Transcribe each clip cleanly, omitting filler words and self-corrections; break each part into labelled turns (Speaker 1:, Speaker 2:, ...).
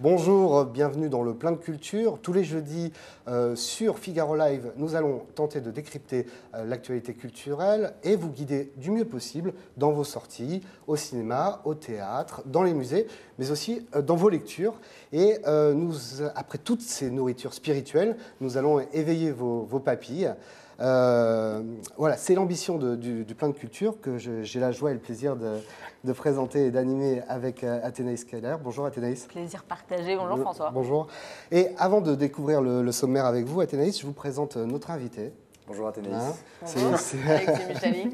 Speaker 1: Bonjour, bienvenue dans le Plein de Culture. Tous les jeudis sur Figaro Live, nous allons tenter de décrypter l'actualité culturelle et vous guider du mieux possible dans vos sorties, au cinéma, au théâtre, dans les musées, mais aussi dans vos lectures. Et après toutes ces nourritures spirituelles, nous allons éveiller vos papilles. Voilà, c'est l'ambition du Plein de Culture que j'ai la joie et le plaisir de présenter et d'animer avec Athénaïs Keller. Bonjour Athénaïs.
Speaker 2: Plaisir partagé. Bonjour François.
Speaker 1: Bonjour. Et avant de découvrir le sommaire avec vous, Athénaïs, je vous présente notre invité.
Speaker 3: Bonjour Athénaïs.
Speaker 2: Bonjour. Alexis Michalik.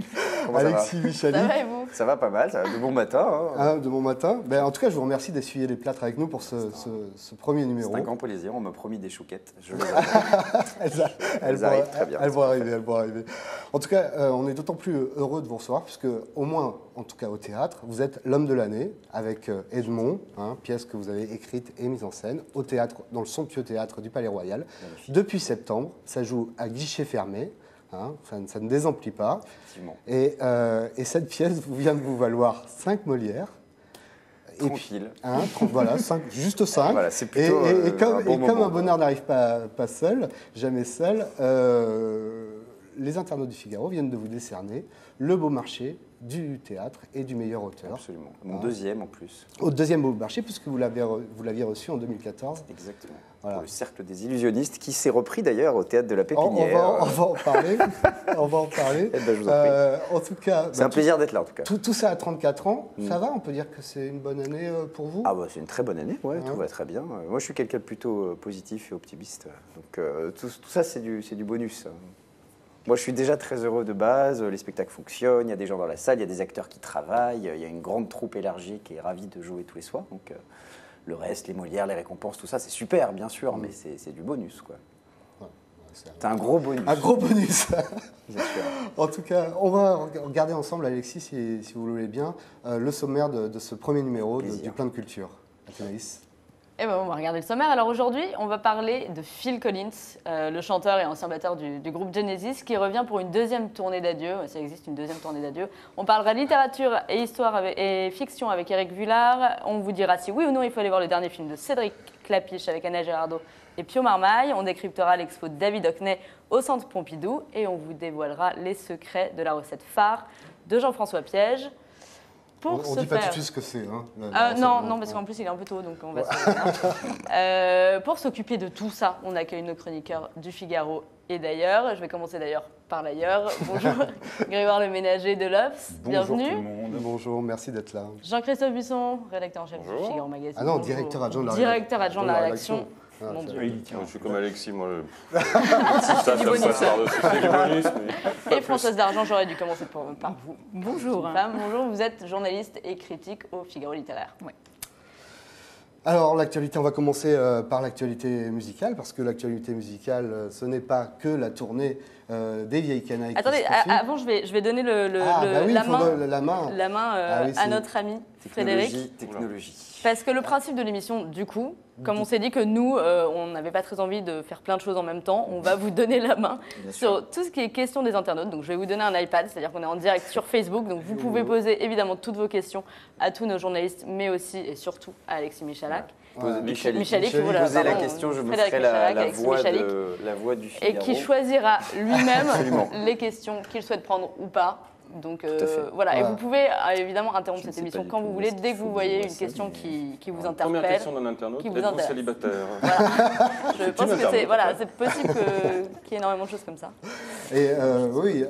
Speaker 1: Alexis Michalik.
Speaker 2: Ça va et vous?
Speaker 3: Ça va pas mal, ça va de bon matin.
Speaker 1: De bon matin. Ben, en tout cas, je vous remercie d'essuyer les plâtres avec nous pour ce premier numéro.
Speaker 3: C'est un grand plaisir, on m'a promis des chouquettes.
Speaker 1: Elles
Speaker 3: arrivent très bien.
Speaker 1: Elles vont arriver. En tout cas, on est d'autant plus heureux de vous recevoir, puisque au moins, en tout cas au théâtre, vous êtes l'homme de l'année avec Edmond, pièce que vous avez écrite et mise en scène, au théâtre, dans le somptueux théâtre du Palais Royal. Magnifique. Depuis septembre, ça joue à guichet fermé. Ça ne désemplit pas. Et cette pièce vient de vous valoir 5 Molières.
Speaker 3: Tranquille.
Speaker 1: Et puis, voilà, juste 5.
Speaker 3: Voilà, c'est plutôt
Speaker 1: comme un bonheur n'arrive pas seul, jamais seul, les internautes du Figaro viennent de vous décerner le beau marché du théâtre et du meilleur auteur.
Speaker 3: Absolument. Mon deuxième en plus.
Speaker 1: Au deuxième beau marché, puisque vous l'aviez reçu en 2014.
Speaker 3: Exactement.
Speaker 1: Voilà.
Speaker 3: Pour le Cercle des Illusionnistes, qui s'est repris d'ailleurs au Théâtre de la Pépinière.
Speaker 1: On va en parler. On va en parler.
Speaker 3: Eh ben, je vous en prie.
Speaker 1: En tout cas,
Speaker 3: c'est un plaisir d'être là en tout cas.
Speaker 1: Tout ça à 34 ans, ça va? On peut dire que c'est une bonne année pour vous?
Speaker 3: Ah bah, c'est une très bonne année, ouais, tout va très bien. Moi je suis quelqu'un de plutôt positif et optimiste. Donc tout ça c'est du bonus. Moi, je suis déjà très heureux de base, les spectacles fonctionnent, il y a des gens dans la salle, il y a des acteurs qui travaillent, il y a une grande troupe élargie qui est ravie de jouer tous les soirs. Donc, le reste, les Molières, les récompenses, tout ça, c'est super, bien sûr, mais c'est du bonus, quoi. Ouais, c'est un gros bonus.
Speaker 1: Un gros bonus.
Speaker 3: Bien sûr.
Speaker 1: En tout cas, on va regarder ensemble, Alexis, si vous le voulez bien, le sommaire de ce premier numéro du Plein de Culture. Athénaïs.
Speaker 2: Eh ben, on va regarder le sommaire. Alors aujourd'hui, on va parler de Phil Collins, le chanteur et ancien batteur du groupe Genesis, qui revient pour une deuxième tournée d'adieu. Ça existe, une deuxième tournée d'adieu. On parlera littérature et histoire et fiction avec Éric Vuillard. On vous dira si oui ou non il faut aller voir le dernier film de Cédric Clapiche avec Anna Girardot et Pio Marmaille. On décryptera l'expo de David Hockney au Centre Pompidou et on vous dévoilera les secrets de la recette phare de Jean-François Piège.
Speaker 1: On ne dit pas tout de suite ce que c'est.
Speaker 2: Non, parce qu'en plus, il est un peu tôt, donc on va pour s'occuper de tout ça, on accueille nos chroniqueurs du Figaro et d'ailleurs. Je vais commencer d'ailleurs par l'ailleurs. Bonjour, Grégoire Le Ménager de l'Obs, bienvenue.
Speaker 4: Bonjour tout le monde.
Speaker 1: Bonjour, merci d'être là.
Speaker 2: Jean-Christophe Buisson, rédacteur en chef du Figaro Magazine.
Speaker 1: Ah non, directeur adjoint de la rédaction.
Speaker 2: Mon Dieu.
Speaker 4: Oui, je suis comme Alexis, moi. Ça me passe par-dessus. C'est du bonus.
Speaker 2: Et Françoise d'Argent, j'aurais dû commencer par vous. Bonjour. Bonjour, vous êtes journaliste et critique au Figaro littéraire.
Speaker 5: Oui.
Speaker 1: Alors, l'actualité, on va commencer par l'actualité musicale, parce que l'actualité musicale, ce n'est pas que la tournée des Vieilles Canailles.
Speaker 2: Attendez, avant, je vais donner la main à notre ami Frédéric.
Speaker 3: Technologie.
Speaker 2: Parce que le principe de l'émission, du coup, comme on s'est dit que nous, on n'avait pas très envie de faire plein de choses en même temps, on va vous donner la main sur tout ce qui est question des internautes. Donc je vais vous donner un iPad, c'est-à-dire qu'on est en direct sur Facebook. Donc vous pouvez poser évidemment toutes vos questions à tous nos journalistes, mais aussi et surtout à Alexis Michalak.
Speaker 3: Michalik, posez la question, je vous ferai la voix du Figaro.
Speaker 2: Et qui choisira lui-même les questions qu'il souhaite prendre ou pas. Donc voilà, et vous pouvez évidemment interrompre cette émission quand vous voulez, dès que vous voyez une question qui vous interpelle.
Speaker 4: Première question d'un internaute, êtes-vous célibataire?
Speaker 2: Voilà. Je pense que c'est possible qu'il y ait énormément de choses comme ça.
Speaker 1: Et oui,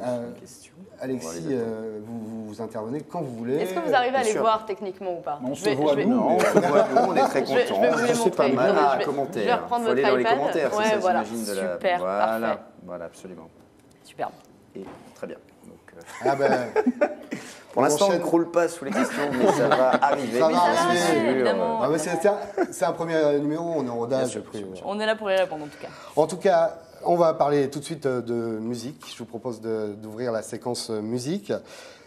Speaker 1: Alexis, vous intervenez quand vous voulez.
Speaker 2: Est-ce que vous arrivez à les voir techniquement ou pas?
Speaker 4: On se voit nous,
Speaker 3: on est très contents.
Speaker 2: Je vais vous les montrer.
Speaker 3: Pas mal.
Speaker 2: Je vais reprendre votre iPad.
Speaker 3: Dans les commentaires,
Speaker 2: ouais,
Speaker 3: ça,
Speaker 2: voilà.
Speaker 3: j'imagine.
Speaker 2: Super, parfait.
Speaker 3: Voilà, absolument.
Speaker 2: Superbe.
Speaker 3: Et très bien. Pour l'instant, on ne croule pas sous les questions, mais ça va arriver.
Speaker 1: Ça va arriver,
Speaker 2: évidemment.
Speaker 1: C'est un premier numéro, on est en rodage.
Speaker 2: On est là pour y répondre en tout cas.
Speaker 1: En tout cas, on va parler tout de suite de musique. Je vous propose d'ouvrir la séquence musique.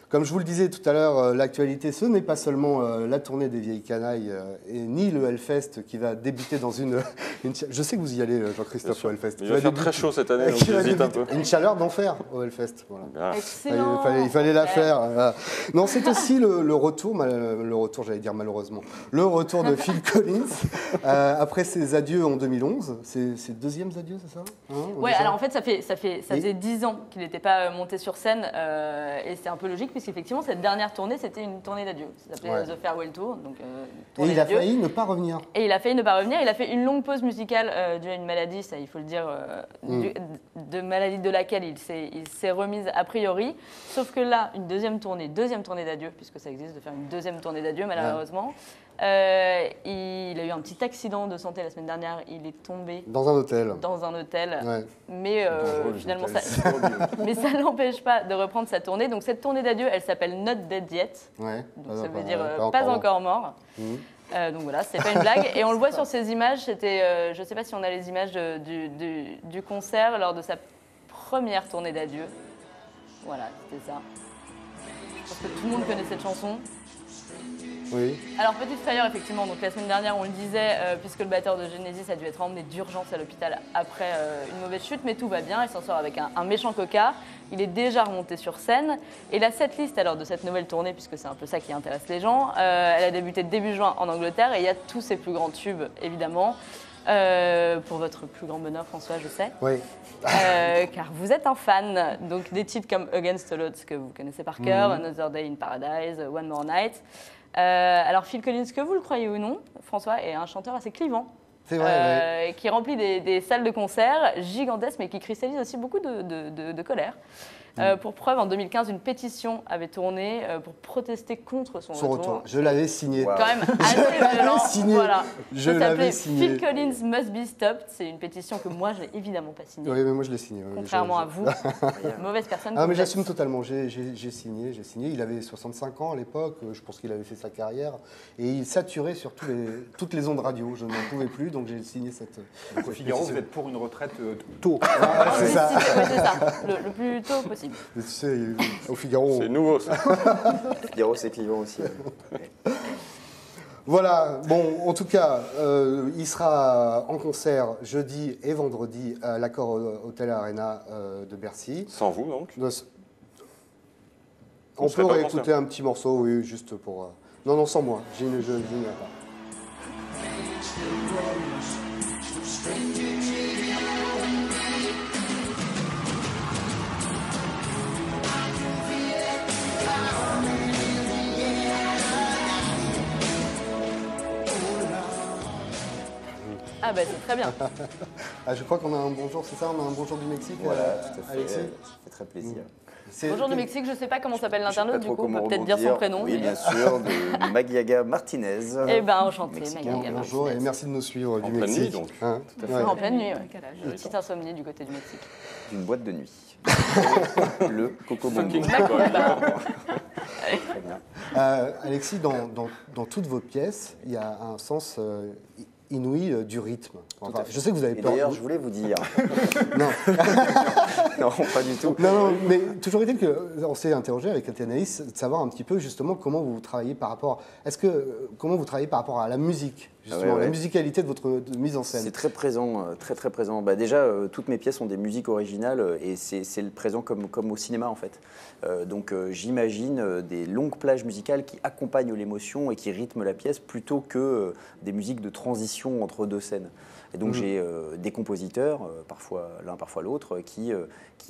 Speaker 1: Comme je vous le disais tout à l'heure, l'actualité, ce n'est pas seulement la tournée des Vieilles Canailles ni le Hellfest qui va débuter dans une Je sais que vous y allez, Jean-Christophe, au Hellfest.
Speaker 4: Il va faire très chaud cette année, donc
Speaker 1: Il va
Speaker 4: j'hésite un peu.
Speaker 1: Une chaleur d'enfer au Hellfest. Voilà.
Speaker 4: Ah.
Speaker 2: Excellent.
Speaker 1: Il fallait la faire. Voilà. Non, c'est aussi le retour, j'allais dire malheureusement, le retour de Phil Collins après ses adieux en 2011. Ses deuxièmes adieux, c'est ça
Speaker 2: Ouais, alors en fait, ça faisait 10 ans qu'il n'était pas monté sur scène et c'est un peu logique puisqu'effectivement, cette dernière tournée, c'était une tournée d'adieu. Ça s'appelait The Farewell Tour. Donc,
Speaker 1: et il a failli ne pas revenir.
Speaker 2: Et il a failli ne pas revenir. Il a fait une longue pause musicale due à une maladie, ça il faut le dire, de maladie de laquelle il s'est remise a priori. Sauf que là, une deuxième tournée d'adieu, puisque ça existe de faire une deuxième tournée d'adieu malheureusement. Il a eu un petit accident de santé la semaine dernière. Il est tombé
Speaker 1: dans un hôtel.
Speaker 2: Ouais. Mais finalement, ça l'empêche pas de reprendre sa tournée. Donc cette tournée d'adieu, elle s'appelle Not Dead Yet.
Speaker 1: Ouais.
Speaker 2: Donc ça veut dire pas encore mort. Donc voilà, c'est pas une blague. Et on le voit sur ces images. C'était, je sais pas si on a les images du concert lors de sa première tournée d'adieu. Voilà, c'était ça. Je pense que tout le monde connaît cette chanson.
Speaker 1: Oui.
Speaker 2: Alors, petite frayeur, effectivement, donc la semaine dernière, on le disait, puisque le batteur de Genesis a dû être emmené d'urgence à l'hôpital après une mauvaise chute, mais tout va bien, il s'en sort avec un méchant coca, il est déjà remonté sur scène, et la setlist alors de cette nouvelle tournée, puisque c'est un peu ça qui intéresse les gens, elle a débuté début juin en Angleterre, et il y a tous ses plus grands tubes, évidemment, pour votre plus grand bonheur, François, je sais.
Speaker 1: Oui.
Speaker 2: Car vous êtes un fan, donc des titres comme Against All Odds, que vous connaissez par cœur, Another Day in Paradise, One More Night. Alors Phil Collins, que vous le croyez ou non, François est un chanteur assez clivant.
Speaker 1: C'est vrai,
Speaker 2: qui remplit des salles de concert gigantesques, mais qui cristallise aussi beaucoup de colère. Pour preuve, en 2015, une pétition avait tourné pour protester contre son retour.
Speaker 1: Je l'avais signé.
Speaker 2: Quand même assez violent.
Speaker 1: Signé.
Speaker 2: Voilà.
Speaker 1: Je l'avais signé.
Speaker 2: Phil Collins must be stopped. C'est une pétition que moi, je n'ai évidemment pas signée.
Speaker 1: Oui, mais moi je l'ai signé.
Speaker 2: Contrairement à vous, mauvaise personne.
Speaker 1: Ah, mais j'assume totalement. J'ai signé. Il avait 65 ans à l'époque. Je pense qu'il avait fait sa carrière. Et il saturait sur toutes les ondes radio. Je n'en pouvais plus, donc j'ai signé cette.
Speaker 5: Au Figaro, vous êtes pour une retraite tôt.
Speaker 1: C'est ça.
Speaker 2: C'est ça. Le plus tôt possible.
Speaker 1: Mais tu sais, au Figaro.
Speaker 4: C'est nouveau ça.
Speaker 3: Figaro, c'est clivant aussi.
Speaker 1: Voilà, bon, en tout cas, il sera en concert jeudi et vendredi à l'Accor Hotel Arena de Bercy.
Speaker 4: Sans vous donc.
Speaker 1: On peut réécouter un petit morceau, oui, juste pour... Non, sans moi, je n'irai pas.
Speaker 2: Ah bah c'est très bien.
Speaker 1: Je crois qu'on a un bonjour, c'est ça? On a un bonjour du Mexique,
Speaker 3: voilà, tout à fait.
Speaker 1: Alexis?
Speaker 3: Ça fait très plaisir.
Speaker 2: Bonjour du Mexique, je ne sais pas comment s'appelle l'internaute, du coup, on peut peut-être
Speaker 3: dire
Speaker 2: son prénom.
Speaker 3: Oui, bien sûr, de Magiaga Martinez.
Speaker 2: Eh bien, enchanté,
Speaker 3: Mexicain.
Speaker 2: Magiaga.
Speaker 1: Bonjour et merci de nous suivre du
Speaker 4: En pleine
Speaker 1: Mexique.
Speaker 4: nuit, donc.
Speaker 1: Hein,
Speaker 3: Tout à fait.
Speaker 1: ouais.
Speaker 2: En pleine nuit, une petite insomnie du côté du Mexique.
Speaker 3: D'une boîte de nuit. Le Coco Bongo.
Speaker 4: Fucking
Speaker 2: Bah,
Speaker 3: Très bien.
Speaker 1: Alexis, dans toutes vos pièces, il y a un sens inouï du rythme. Enfin, je sais que vous avez
Speaker 3: Et
Speaker 1: peur.
Speaker 3: d'ailleurs, je voulais vous dire.
Speaker 1: Non.
Speaker 3: Non, pas du tout.
Speaker 1: Non, mais toujours est-il qu'on s'est interrogé avec Athénaïs de savoir un petit peu justement comment vous travaillez par rapport. Comment vous travaillez par rapport à la musique, justement, la musicalité de votre mise en scène.
Speaker 3: C'est très présent, très présent. Bah, déjà, toutes mes pièces ont des musiques originales et c'est le présent comme au cinéma en fait. Donc j'imagine des longues plages musicales qui accompagnent l'émotion et qui rythment la pièce plutôt que des musiques de transition entre deux scènes. Et donc j'ai des compositeurs, parfois l'un, parfois l'autre, qui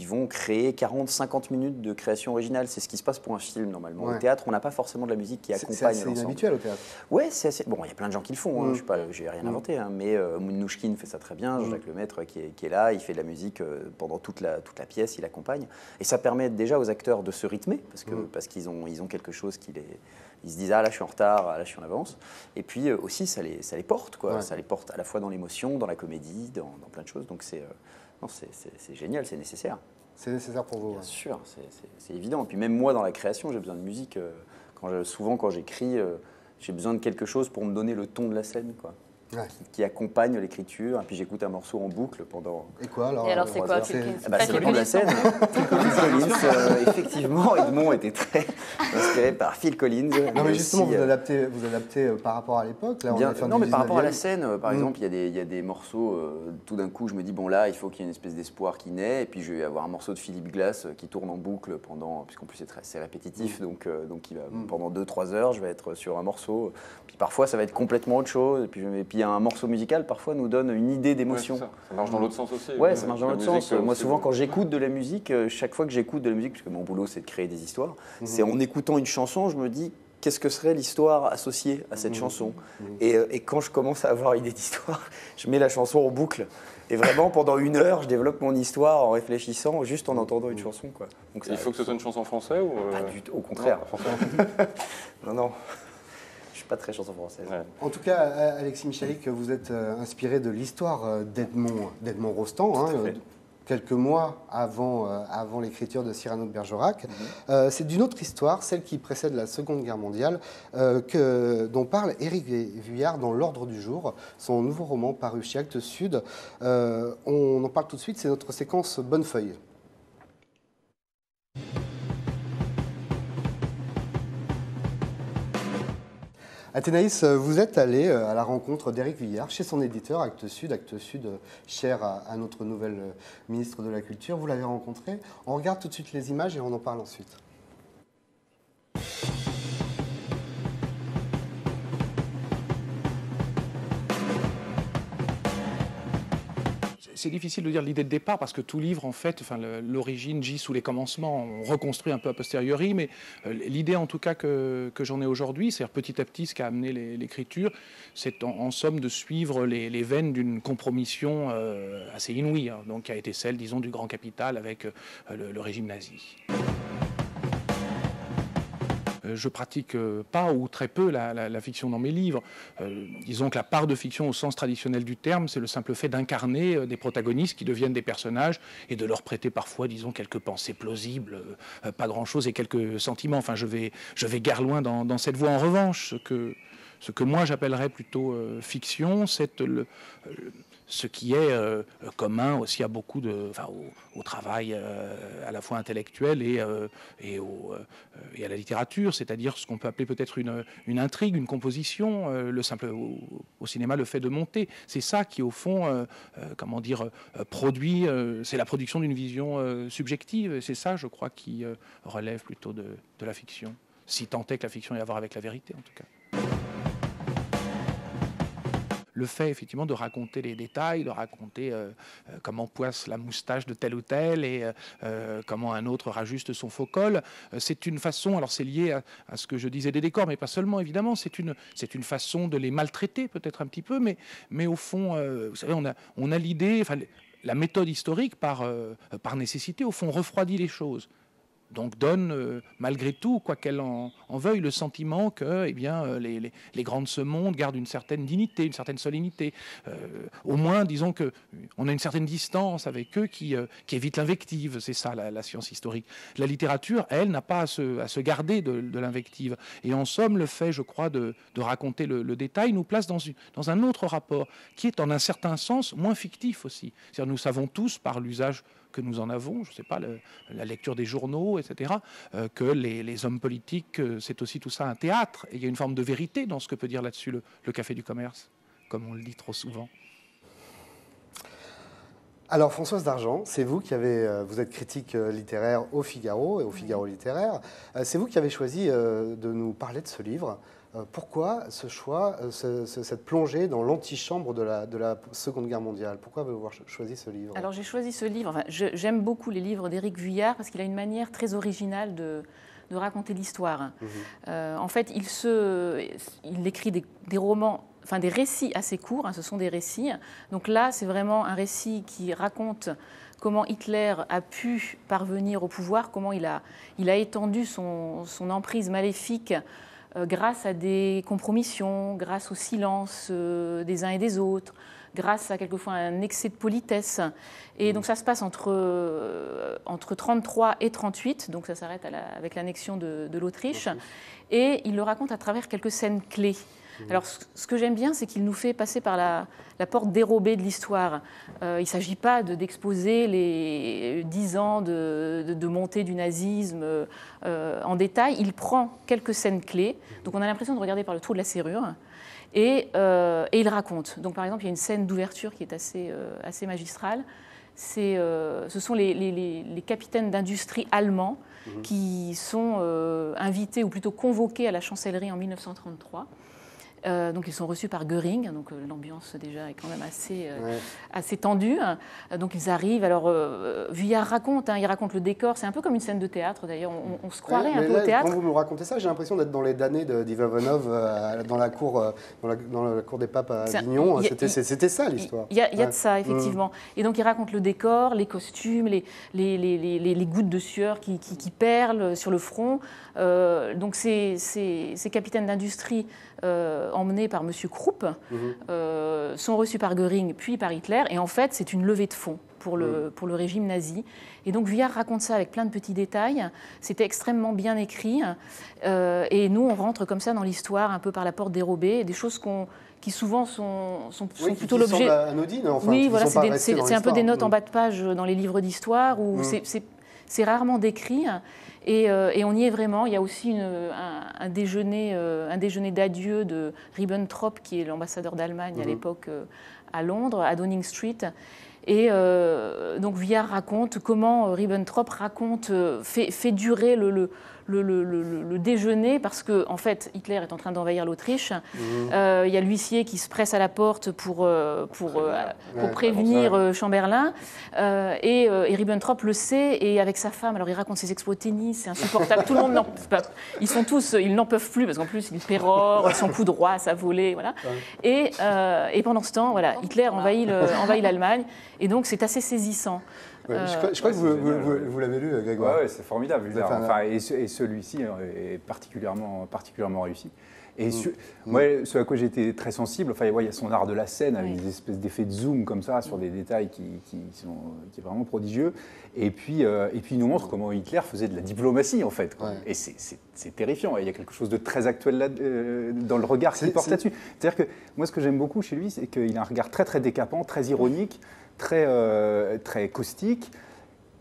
Speaker 3: vont créer 40-50 minutes de création originale. C'est ce qui se passe pour un film normalement.
Speaker 1: Ouais.
Speaker 3: Au théâtre, on n'a pas forcément de la musique qui accompagne
Speaker 1: C'est assez
Speaker 3: l'ensemble.
Speaker 1: inhabituel au théâtre.
Speaker 3: Ouais, c'est assez. Bon, il y a plein de gens qui le font. Hein. Je n'ai rien inventé, hein, mais Mnouchkine fait ça très bien. Jean-Jacques Lemaître qui est là, il fait de la musique pendant toute la pièce, il accompagne. Et ça permet déjà aux acteurs de se rythmer parce qu'ils ont quelque chose qui les. Ils se disent ah là je suis en retard, ah là je suis en avance. Et puis aussi ça les porte quoi.
Speaker 1: Ouais.
Speaker 3: Ça les porte à la fois dans l'émotion, dans la comédie, dans plein de choses. Donc c'est génial, c'est nécessaire.
Speaker 1: C'est nécessaire pour vous.
Speaker 3: Bien sûr, c'est évident. Et puis même moi, dans la création, j'ai besoin de musique. Souvent, quand j'écris, j'ai besoin de quelque chose pour me donner le ton de la scène, quoi. qui accompagne l'écriture. Et puis j'écoute un morceau en boucle pendant.
Speaker 1: Et quoi alors?
Speaker 2: Et alors c'est quoi?
Speaker 3: c'est le nom de la scène. Phil Collins, effectivement, Edmond était très inspiré par Phil Collins.
Speaker 1: Non mais justement, vous adaptez par rapport à l'époque.
Speaker 3: Non, mais par rapport à la scène, par exemple, il y a des morceaux, tout d'un coup, je me dis, bon là, il faut qu'il y ait une espèce d'espoir qui naît, et puis je vais avoir un morceau de Philippe Glass qui tourne en boucle pendant, puisqu'en plus c'est répétitif, donc pendant 2-3 heures, je vais être sur un morceau, puis parfois ça va être complètement autre chose, et puis un morceau musical, parfois, nous donne une idée d'émotion.
Speaker 4: Ouais, ça marche dans l'autre sens aussi.
Speaker 3: Ouais, ça marche dans l'autre sens. Moi, souvent, quand j'écoute de la musique, chaque fois que j'écoute de la musique, puisque mon boulot, c'est de créer des histoires, c'est en écoutant une chanson, je me dis, qu'est-ce que serait l'histoire associée à cette chanson? Et quand je commence à avoir une idée d'histoire, je mets la chanson en boucle. Et vraiment, pendant 1 heure, je développe mon histoire en réfléchissant, juste en entendant une chanson, quoi. Donc,
Speaker 4: il faut que ce soit une chanson française ou
Speaker 3: Pas du tout, au contraire. Non. Je suis pas très chanson française.
Speaker 1: Ouais. En tout cas, Alexis Michalik, vous êtes inspiré de l'histoire d'Edmond Rostand, quelques mois avant l'écriture de Cyrano de Bergerac. C'est d'une autre histoire, celle qui précède la Seconde Guerre mondiale, dont parle Éric Vuillard dans L'Ordre du jour, son nouveau roman paru chez Actes Sud. On en parle tout de suite, c'est notre séquence Bonnefeuille. Athénaïs, vous êtes allé à la rencontre d'Éric Vuillard chez son éditeur Actes Sud cher à notre nouvelle ministre de la Culture. Vous l'avez rencontré. On regarde tout de suite les images et on en parle ensuite.
Speaker 6: C'est difficile de dire l'idée de départ parce que tout livre, en fait, l'origine gît sous les commencements. On reconstruit un peu a posteriori, mais l'idée, en tout cas, que j'en ai aujourd'hui, c'est-à-dire petit à petit ce qui a amené l'écriture, c'est en somme de suivre les veines d'une compromission assez inouïe, donc qui a été celle, disons, du grand capital avec le régime nazi. Je pratique pas ou très peu la fiction dans mes livres. Disons que la part de fiction au sens traditionnel du terme, c'est le simple fait d'incarner des protagonistes qui deviennent des personnages et de leur prêter parfois, disons, quelques pensées plausibles, pas grand-chose et quelques sentiments. Enfin, je vais guère loin dans cette voie. En revanche, ce que moi j'appellerais plutôt fiction, c'est ce qui est commun aussi à beaucoup au travail à la fois intellectuel et à la littérature, c'est-à-dire ce qu'on peut appeler peut-être une intrigue, une composition, au cinéma le fait de monter. C'est ça qui au fond, produit, c'est la production d'une vision subjective, et c'est ça je crois qui relève plutôt de la fiction, si tant est que la fiction ait à voir avec la vérité en tout cas. Le fait, effectivement, de raconter les détails, de raconter comment poisse la moustache de tel ou tel et comment un autre rajuste son faux col, c'est une façon, alors c'est lié à ce que je disais des décors, mais pas seulement, évidemment, c'est une façon de les maltraiter, peut-être un petit peu, mais au fond, vous savez, on a l'idée, la méthode historique, par nécessité, au fond, refroidit les choses. Donc donne, malgré tout, quoi qu'elle en veuille, le sentiment que les grands de ce monde gardent une certaine dignité, une certaine solennité. Au moins, disons qu'on a une certaine distance avec eux qui évite l'invective. C'est ça, la science historique. La littérature, elle, n'a pas à se garder de l'invective. Et en somme, le fait, je crois, de raconter le détail nous place dans un autre rapport, qui est en un certain sens moins fictif aussi. C'est-à-dire, nous savons tous, par l'usage que nous en avons, je ne sais pas, la lecture des journaux, etc., que les hommes politiques, c'est aussi tout ça un théâtre. Et il y a une forme de vérité dans ce que peut dire là-dessus le Café du Commerce, comme on le dit trop souvent.
Speaker 1: Alors Françoise Dargent, c'est vous qui vous êtes critique littéraire au Figaro et au Figaro littéraire. C'est vous qui avez choisi de nous parler de ce livre. Pourquoi ce choix, cette plongée dans l'antichambre de la Seconde Guerre mondiale? Pourquoi avez-vous choisi ce livre?
Speaker 7: Alors j'ai choisi ce livre, j'aime beaucoup les livres d'Éric Vuillard parce qu'il a une manière très originale de raconter l'histoire. En fait, il écrit des romans, des récits assez courts, ce sont des récits. Donc là, c'est vraiment un récit qui raconte comment Hitler a pu parvenir au pouvoir, comment il a étendu son emprise maléfique grâce à des compromissions, grâce au silence des uns et des autres, grâce à quelquefois un excès de politesse. Et donc ça se passe entre 1933 et 1938, donc ça s'arrête avec l'annexion de l'Autriche. Et il le raconte à travers quelques scènes clés. Alors, ce que j'aime bien, c'est qu'il nous fait passer par la porte dérobée de l'histoire. Il ne s'agit pas d'exposer les 10 ans de montée du nazisme en détail. Il prend quelques scènes clés. Donc, on a l'impression de regarder par le trou de la serrure. Et il raconte. Donc, par exemple, il y a une scène d'ouverture qui est assez magistrale. Ce sont les capitaines d'industrie allemands qui sont invités, ou plutôt convoqués à la chancellerie en 1933. Donc ils sont reçus par Göring, donc l'ambiance déjà est quand même assez tendue. Donc ils arrivent, alors Vuillard raconte, il raconte le décor, c'est un peu comme une scène de théâtre d'ailleurs, on se croirait un peu au théâtre.
Speaker 1: Quand vous me racontez ça, j'ai l'impression d'être dans les damnés d'Ivanov dans la cour des papes à Avignon, c'était ça l'histoire.
Speaker 7: Il y a de ça, effectivement. Et donc il raconte le décor, les costumes, les gouttes de sueur qui perlent sur le front. Donc ces capitaines d'industrie emmenés par M. Krupp sont reçus par Göring puis par Hitler, et en fait c'est une levée de fonds pour le régime nazi. Et donc Vuillard raconte ça avec plein de petits détails, c'était extrêmement bien écrit, et nous on rentre comme ça dans l'histoire un peu par la porte dérobée, des choses qui souvent sont plutôt l'objet...
Speaker 1: Qui anodines, enfin,
Speaker 7: oui, voilà, c'est un peu des notes en bas de page dans les livres d'histoire, où c'est rarement décrit. Et on y est vraiment. Il y a aussi un déjeuner d'adieu de Ribbentrop, qui est l'ambassadeur d'Allemagne à l'époque à Londres, à Downing Street. Et donc Vuillard raconte comment Ribbentrop fait durer le déjeuner, parce que en fait Hitler est en train d'envahir l'Autriche. Il y a l'huissier qui se presse à la porte pour prévenir Chamberlain, et Ribbentrop le sait, et avec sa femme, alors il raconte ses exploits de tennis, c'est insupportable, tout le monde ils n'en peuvent plus, parce qu'en plus il pérore, son coup droit, sa volée, voilà. Et pendant ce temps, voilà, Hitler envahit l'Allemagne, et donc c'est assez saisissant.
Speaker 1: Je crois que vous l'avez lu, Grégoire.
Speaker 5: Oui, c'est formidable. Et celui-ci est particulièrement réussi. Et moi, ce à quoi j'ai été très sensible, il y a son art de la scène avec des espèces d'effets de zoom comme ça sur des détails qui est vraiment prodigieux. Et puis il nous montre comment Hitler faisait de la diplomatie en fait. Ouais. Et c'est terrifiant. Et il y a quelque chose de très actuel là, dans le regard qu'il porte là-dessus. C'est-à-dire que moi, ce que j'aime beaucoup chez lui, c'est qu'il a un regard très très décapant, très ironique, très caustique,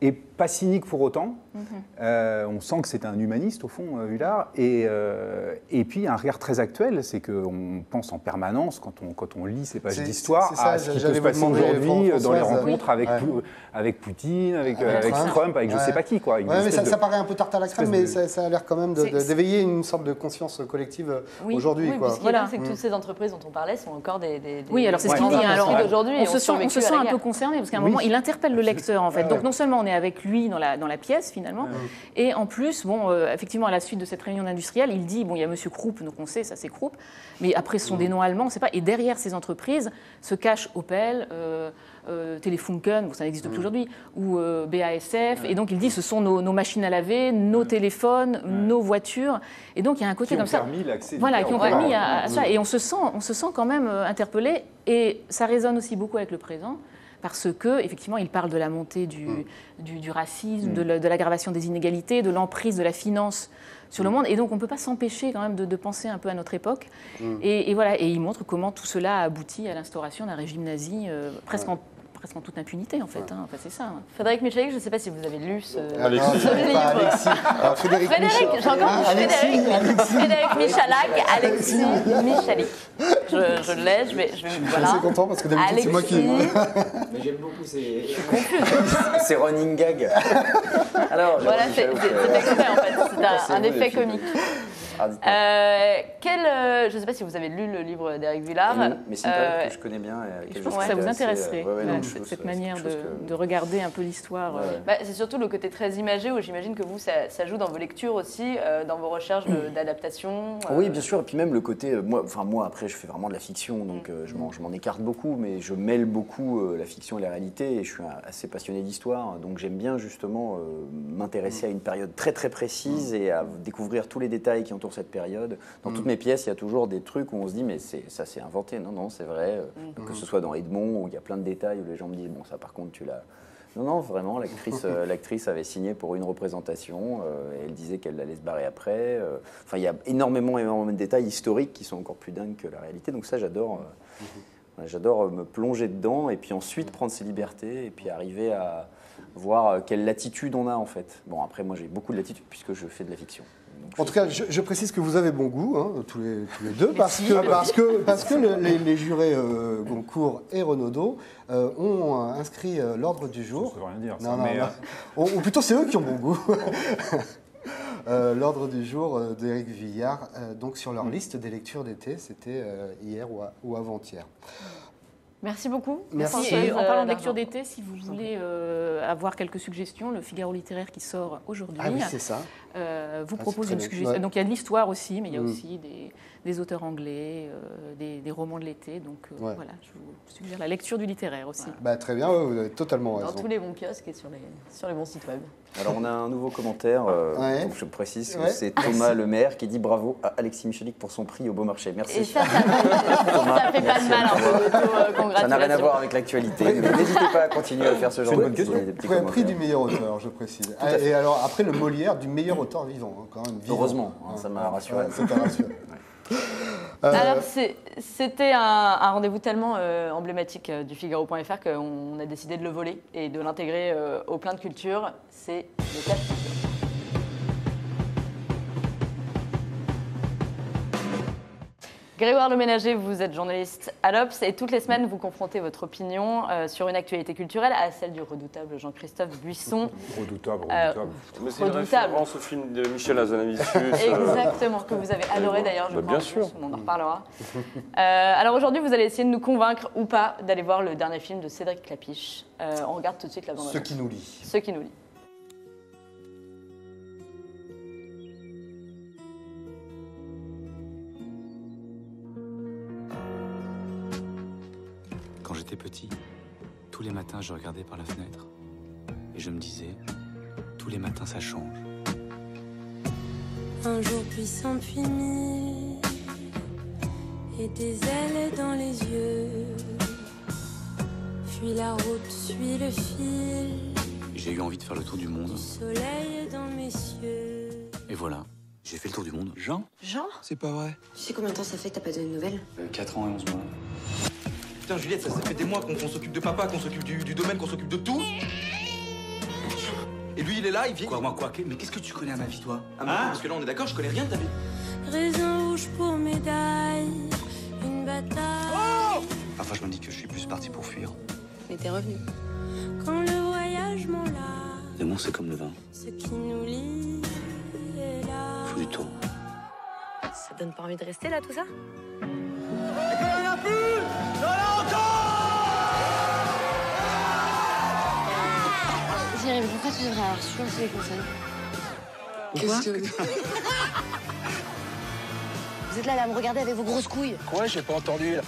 Speaker 5: et pas cynique pour autant. On sent que c'est un humaniste, au fond, Vuillard. Et puis, un regard très actuel, c'est qu'on pense en permanence, quand on lit ces pages d'histoire, à ce qui peut se passer aujourd'hui dans les rencontres avec Poutine, avec Trump, avec je ne sais pas qui. Quoi.
Speaker 1: Mais ça paraît un peu tarte à la crème, mais ça a l'air quand même d'éveiller une sorte de conscience collective aujourd'hui.
Speaker 2: Oui, ce qui est bien, c'est que toutes ces entreprises dont on parlait sont encore des
Speaker 7: oui, alors c'est ce qu'il dit.
Speaker 2: D'aujourd'hui.
Speaker 7: On se sent un peu concerné, parce qu'à un moment, il interpelle le lecteur, en fait. Donc, non seulement on est avec lui dans la pièce, finalement, et en plus, effectivement, à la suite de cette réunion d'industriels, il dit, il y a M. Krupp, donc on sait, ça c'est Krupp, mais après, ce sont des noms allemands, on ne sait pas, et derrière ces entreprises se cachent Opel, Telefunken, ça n'existe plus aujourd'hui, ou BASF, et donc il dit, ce sont nos machines à laver, nos téléphones, nos voitures, et donc il y a un côté comme ça, qui ont permis à ça, et on se sent quand même interpellé, et ça résonne aussi beaucoup avec le présent, parce qu'effectivement, il parle de la montée du racisme, de l'aggravation des inégalités, de l'emprise de la finance sur le monde. Et donc, on ne peut pas s'empêcher quand même de penser un peu à notre époque. Et voilà, et il montre comment tout cela a abouti à l'instauration d'un régime nazi presque en toute impunité, en fait. C'est ça.
Speaker 2: Frédéric Michalik, je ne sais pas si vous avez lu ce
Speaker 1: livre.
Speaker 2: Frédéric, j'ai encore Frédéric Michalak, Alexis Michalik. Je l'ai, je vais
Speaker 1: voilà. Je suis assez content parce que d'habitude, c'est moi qui...
Speaker 3: Mais j'aime beaucoup ces running gags.
Speaker 2: Alors, voilà, c'est extrait, en fait. C'est un effet comique. Je ne sais pas si vous avez lu le livre d'Éric Vuillard.
Speaker 3: Mais c'est une période que je connais bien.
Speaker 7: Je pense que ça vous intéresserait, cette manière de regarder un peu l'histoire.
Speaker 2: C'est surtout le côté très imagé, où j'imagine que vous, ça joue dans vos lectures aussi, dans vos recherches d'adaptation.
Speaker 3: Oui, bien sûr. Et puis même le côté... Moi, après, je fais vraiment de la fiction, donc je m'en écarte beaucoup, mais je mêle beaucoup la fiction et la réalité, et je suis assez passionné d'histoire, donc j'aime bien justement m'intéresser à une période très très précise et à découvrir tous les détails qui entourent cette période. Dans toutes mes pièces, il y a toujours des trucs où on se dit mais ça c'est inventé. Non, c'est vrai. Que ce soit dans Edmond où il y a plein de détails où les gens me disent bon ça par contre tu Non, vraiment, l'actrice avait signé pour une représentation, et elle disait qu'elle allait se barrer après. Enfin, il y a énormément de détails historiques qui sont encore plus dingues que la réalité, donc ça, j'adore. J'adore me plonger dedans, et puis ensuite prendre ses libertés, et puis arriver à voir quelle latitude on a, en fait. Bon, après, moi, j'ai beaucoup de latitude, puisque je fais de la fiction.
Speaker 1: En tout cas, je précise que vous avez bon goût, hein, tous les deux, parce que les jurés Goncourt et Renaudot ont inscrit l'ordre du jour.
Speaker 5: Ça veut rien dire,
Speaker 1: Non,
Speaker 5: ça,
Speaker 1: non,
Speaker 5: mais,
Speaker 1: non. Ou plutôt, c'est eux qui ont bon goût. L'ordre du jour d'Éric Vuillard, donc sur leur liste des lectures d'été, c'était hier ou avant-hier.
Speaker 2: Merci beaucoup.
Speaker 1: Merci.
Speaker 7: Et en parlant de lecture d'été, si vous voulez avoir quelques suggestions, le Figaro littéraire qui sort aujourd'hui
Speaker 1: Ah oui, c'est ça.
Speaker 7: vous propose
Speaker 1: très
Speaker 7: une
Speaker 1: bien.
Speaker 7: suggestion.
Speaker 1: Ouais.
Speaker 7: Donc il y a de l'histoire aussi, mais il y a aussi des auteurs anglais, des romans de l'été. Donc
Speaker 1: Ouais.
Speaker 7: voilà, je vous suggère la lecture du littéraire aussi.
Speaker 2: Voilà.
Speaker 1: Bah, très bien, vous avez totalement
Speaker 2: Dans
Speaker 1: raison.
Speaker 2: tous les bons kiosques et sur les bons sites web.
Speaker 3: Alors, on a un nouveau commentaire,
Speaker 1: Ouais.
Speaker 3: donc je précise que
Speaker 1: Ouais.
Speaker 3: c'est Thomas Lemaire qui dit bravo à Alexis Michalik pour son prix au Beaumarchais. Merci.
Speaker 2: Et ça fait pas de mal un peu d'auto-congratulation.
Speaker 3: Ça n'a rien à voir avec l'actualité, mais n'hésitez pas à continuer à faire ce genre de petits
Speaker 1: Prix
Speaker 3: commentaires.
Speaker 1: du meilleur auteur, je précise.
Speaker 3: à fait.
Speaker 1: Et alors, après le Molière du meilleur auteur vivant, hein, quand même. Vivant.
Speaker 3: Heureusement, hein, ça m'a rassuré.
Speaker 1: Ouais, ça t'a rassuré.
Speaker 2: Alors, c'était un rendez-vous tellement emblématique du Figaro.fr qu'on a décidé de le voler et de l'intégrer au plein de culture. C'est le cas. Grégoire Leménager, vous êtes journaliste à l'Obs et toutes les semaines vous confrontez votre opinion sur une actualité culturelle à celle du redoutable Jean-Christophe Buisson.
Speaker 5: Redoutable.
Speaker 4: Mais c'est une
Speaker 2: Redoutable.
Speaker 4: référence au film de Michel Hazanavicius.
Speaker 2: Exactement, que vous avez adoré d'ailleurs, je
Speaker 4: Bah,
Speaker 2: crois.
Speaker 4: bien sûr.
Speaker 2: On en reparlera. Alors aujourd'hui, vous allez essayer de nous convaincre ou pas d'aller voir le dernier film de Cédric Clapiche. On regarde tout de suite la bande-annonce.
Speaker 1: Ce qui nous lie.
Speaker 2: Ce qui nous lie.
Speaker 8: Quand j'étais petit, tous les matins je regardais par la fenêtre et je me disais, tous les matins ça change.
Speaker 9: Un jour puissant puis mille et des ailes dans les yeux. Fuis la route, suis le fil.
Speaker 8: J'ai eu envie de faire le tour du monde
Speaker 9: Soleil dans mes cieux.
Speaker 8: et voilà, j'ai fait le tour du monde. Jean?
Speaker 9: Jean,
Speaker 8: C'est pas vrai.
Speaker 9: tu sais combien de temps ça fait que t'as pas donné de nouvelles?
Speaker 8: 4 ans et 11 mois.
Speaker 10: Putain, Juliette, ça fait des mois qu'on s'occupe de papa, qu'on s'occupe du domaine, qu'on s'occupe de tout. Et lui, il est là, il vient.
Speaker 8: Quoi, moi, quoi? Mais qu'est-ce que tu connais à ma vie, toi?
Speaker 10: Ah, mais parce que là, on est d'accord, je connais rien de ta vie.
Speaker 9: Raisin rouge pour médaille, une bataille.
Speaker 8: Parfois, je me dis que je suis plus parti pour fuir.
Speaker 9: Mais t'es revenu. Quand le voyage m'en l'a,
Speaker 8: L'amour, c'est comme le vin.
Speaker 9: ce qui nous lie est là.
Speaker 8: Faut du temps.
Speaker 9: Ça donne pas envie de rester là, tout ça? Jérémy, pourquoi tu devrais avoir toujours les conseils? Qu'est-ce que... Vous êtes là à me regarder avec vos grosses couilles.
Speaker 10: Ouais, j'ai pas entendu, là.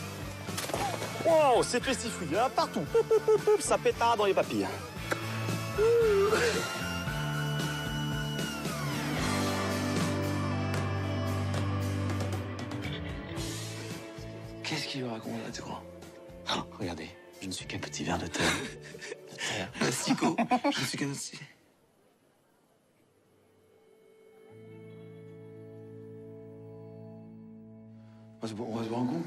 Speaker 11: Wow, c'est pestifouille, là, partout. Poup, poup, poup, poup, ça pétard dans les papilles.
Speaker 10: Qu'est-ce qu'il lui raconte, là, tu crois?
Speaker 8: Oh, regardez, je ne suis qu'un petit ver de terre.
Speaker 10: Plastico, je suis qu'un... On va se boire un coup.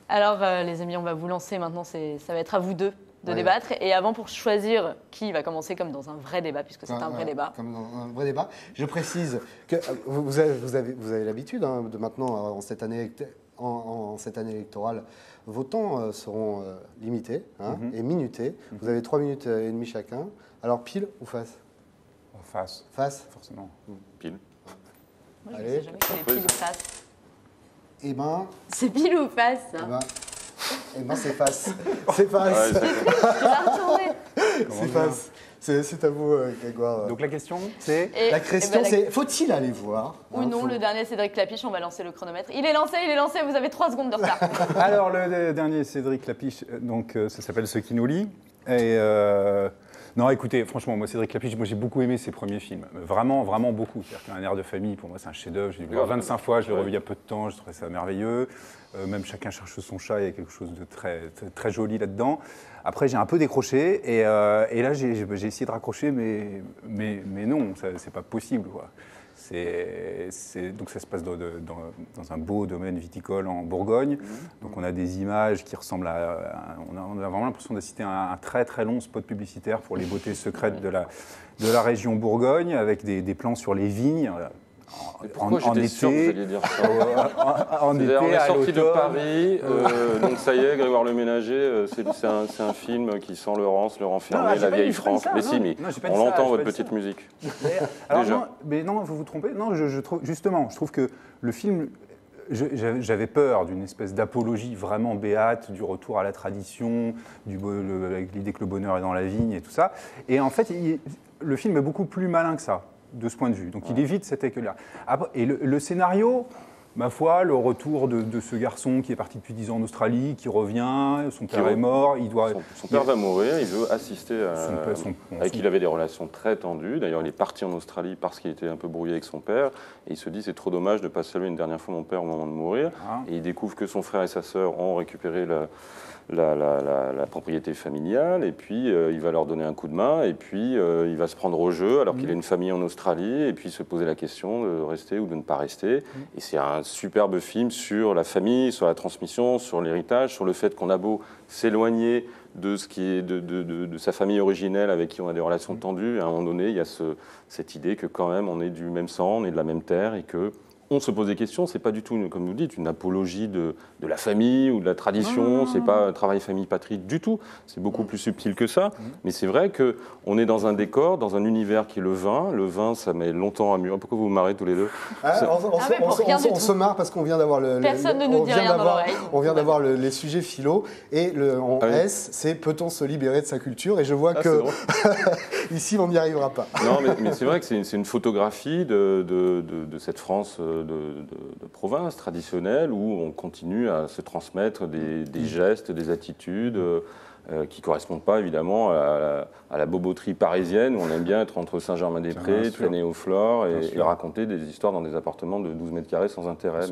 Speaker 2: Alors les amis, on va vous lancer maintenant. Ça va être à vous deux de
Speaker 1: Ouais.
Speaker 2: débattre. Et avant, pour choisir qui va commencer comme dans un vrai débat, puisque c'est un vrai débat.
Speaker 1: Comme dans un vrai débat. Je précise que vous avez l'habitude hein, de maintenant, en cette année électorale, vos temps seront limités hein, et minutés. Vous avez 3 minutes et demie chacun. Alors pile ou face?
Speaker 5: Face,
Speaker 1: Face.
Speaker 5: forcément.
Speaker 4: Pile.
Speaker 2: Moi, je ne
Speaker 1: Allez.
Speaker 2: sais jamais si c'est pile ou face.
Speaker 1: Eh ben,
Speaker 2: C'est pile ou face,
Speaker 1: eh
Speaker 2: hein.
Speaker 1: ben, eh ben c'est face. C'est face.
Speaker 4: Ouais,
Speaker 2: C'est la retournée.
Speaker 1: C'est face. C'est à vous, Grégoire.
Speaker 5: Donc la question, c'est
Speaker 2: Et-
Speaker 1: la
Speaker 2: et
Speaker 1: question,
Speaker 2: ben,
Speaker 1: c'est faut-il aller voir
Speaker 2: Ou
Speaker 1: hein,
Speaker 2: non,
Speaker 1: faut-
Speaker 2: le dernier Cédric Clapiche, on va lancer le chronomètre. Il est lancé, vous avez 3 secondes de retard.
Speaker 5: Alors, le dernier Cédric Clapiche, donc ça s'appelle Ce qui nous lie. Et Non, écoutez, franchement, moi, Cédric Clapiche, moi, j'ai beaucoup aimé ses premiers films. Vraiment, vraiment beaucoup. C'est-à-dire qu'un air de famille, pour moi, c'est un chef-d'œuvre. J'ai dû le voir 25 fois, je l'ai revu il y a peu de temps, je trouvais ça merveilleux. Même Chacun cherche son chat, il y a quelque chose de très joli là-dedans. Après, j'ai un peu décroché, et là, j'ai essayé de raccrocher, mais non, c'est pas possible, quoi. Donc ça se passe dans un beau domaine viticole en Bourgogne. Donc on a des images qui ressemblent on a vraiment l'impression d'assister à un très très long spot publicitaire pour les beautés secrètes de la région Bourgogne, avec des plans sur les vignes.
Speaker 4: Pourquoi j'étais sûr que vous alliez dire ça?
Speaker 5: On
Speaker 4: est sorti de Paris, donc ça y est, Grégoire Le Ménager, c'est un film qui sent le rance, le renfermé, la vieille France. Mais si, mais on l'entend, votre petite musique.
Speaker 5: Mais non, vous vous trompez. Non, je trouve que le film, j'avais peur d'une espèce d'apologie vraiment béate du retour à la tradition, avec l'idée que le bonheur est dans la vigne et tout ça. Et en fait, le film est beaucoup plus malin que ça, de ce point de vue. Donc il évite cet écueil-là. Et le scénario, ma foi, le retour de ce garçon qui est parti depuis 10 ans en Australie, qui revient, son père est mort,
Speaker 4: son père va mourir, il veut assister avec qui il avait des relations très tendues. D'ailleurs, il est parti en Australie parce qu'il était un peu brouillé avec son père, et il se dit c'est trop dommage de ne pas saluer une dernière fois mon père au moment de mourir. Et il découvre que son frère et sa sœur ont récupéré la propriété familiale, et puis il va leur donner un coup de main, et puis il va se prendre au jeu alors qu'il a une famille en Australie, et puis se poser la question de rester ou de ne pas rester. Et c'est un superbe film sur la famille, sur la transmission, sur l'héritage, sur le fait qu'on a beau s'éloigner de ce qui est de sa famille originelle avec qui on a des relations tendues, à un moment donné il y a cette idée que quand même on est du même sang, on est de la même terre, et que on se pose des questions. C'est pas du tout, comme vous dites, une apologie de la famille ou de la tradition. C'est pas un travail famille-patrie du tout. C'est beaucoup plus subtil que ça. Mais c'est vrai qu'on est dans un décor, dans un univers qui est le vin. Le vin, ça met longtemps à mûrir. Pourquoi vous vous marrez tous les deux?
Speaker 1: On se marre parce qu'on vient d'avoir
Speaker 2: Personne ne nous dit rien dans l'oreille.
Speaker 1: On vient d'avoir les sujets philo. Et en S, c'est peut-on se libérer de sa culture? Et je vois que ici, on n'y arrivera pas.
Speaker 4: Non, mais c'est vrai que c'est une photographie de cette France de province traditionnelle où on continue à se transmettre des gestes, des attitudes qui ne correspondent pas évidemment à la boboterie parisienne où on aime bien être entre Saint-Germain-des-Prés, traîner au Flore et raconter des histoires dans des appartements de 12 mètres carrés sans intérêt.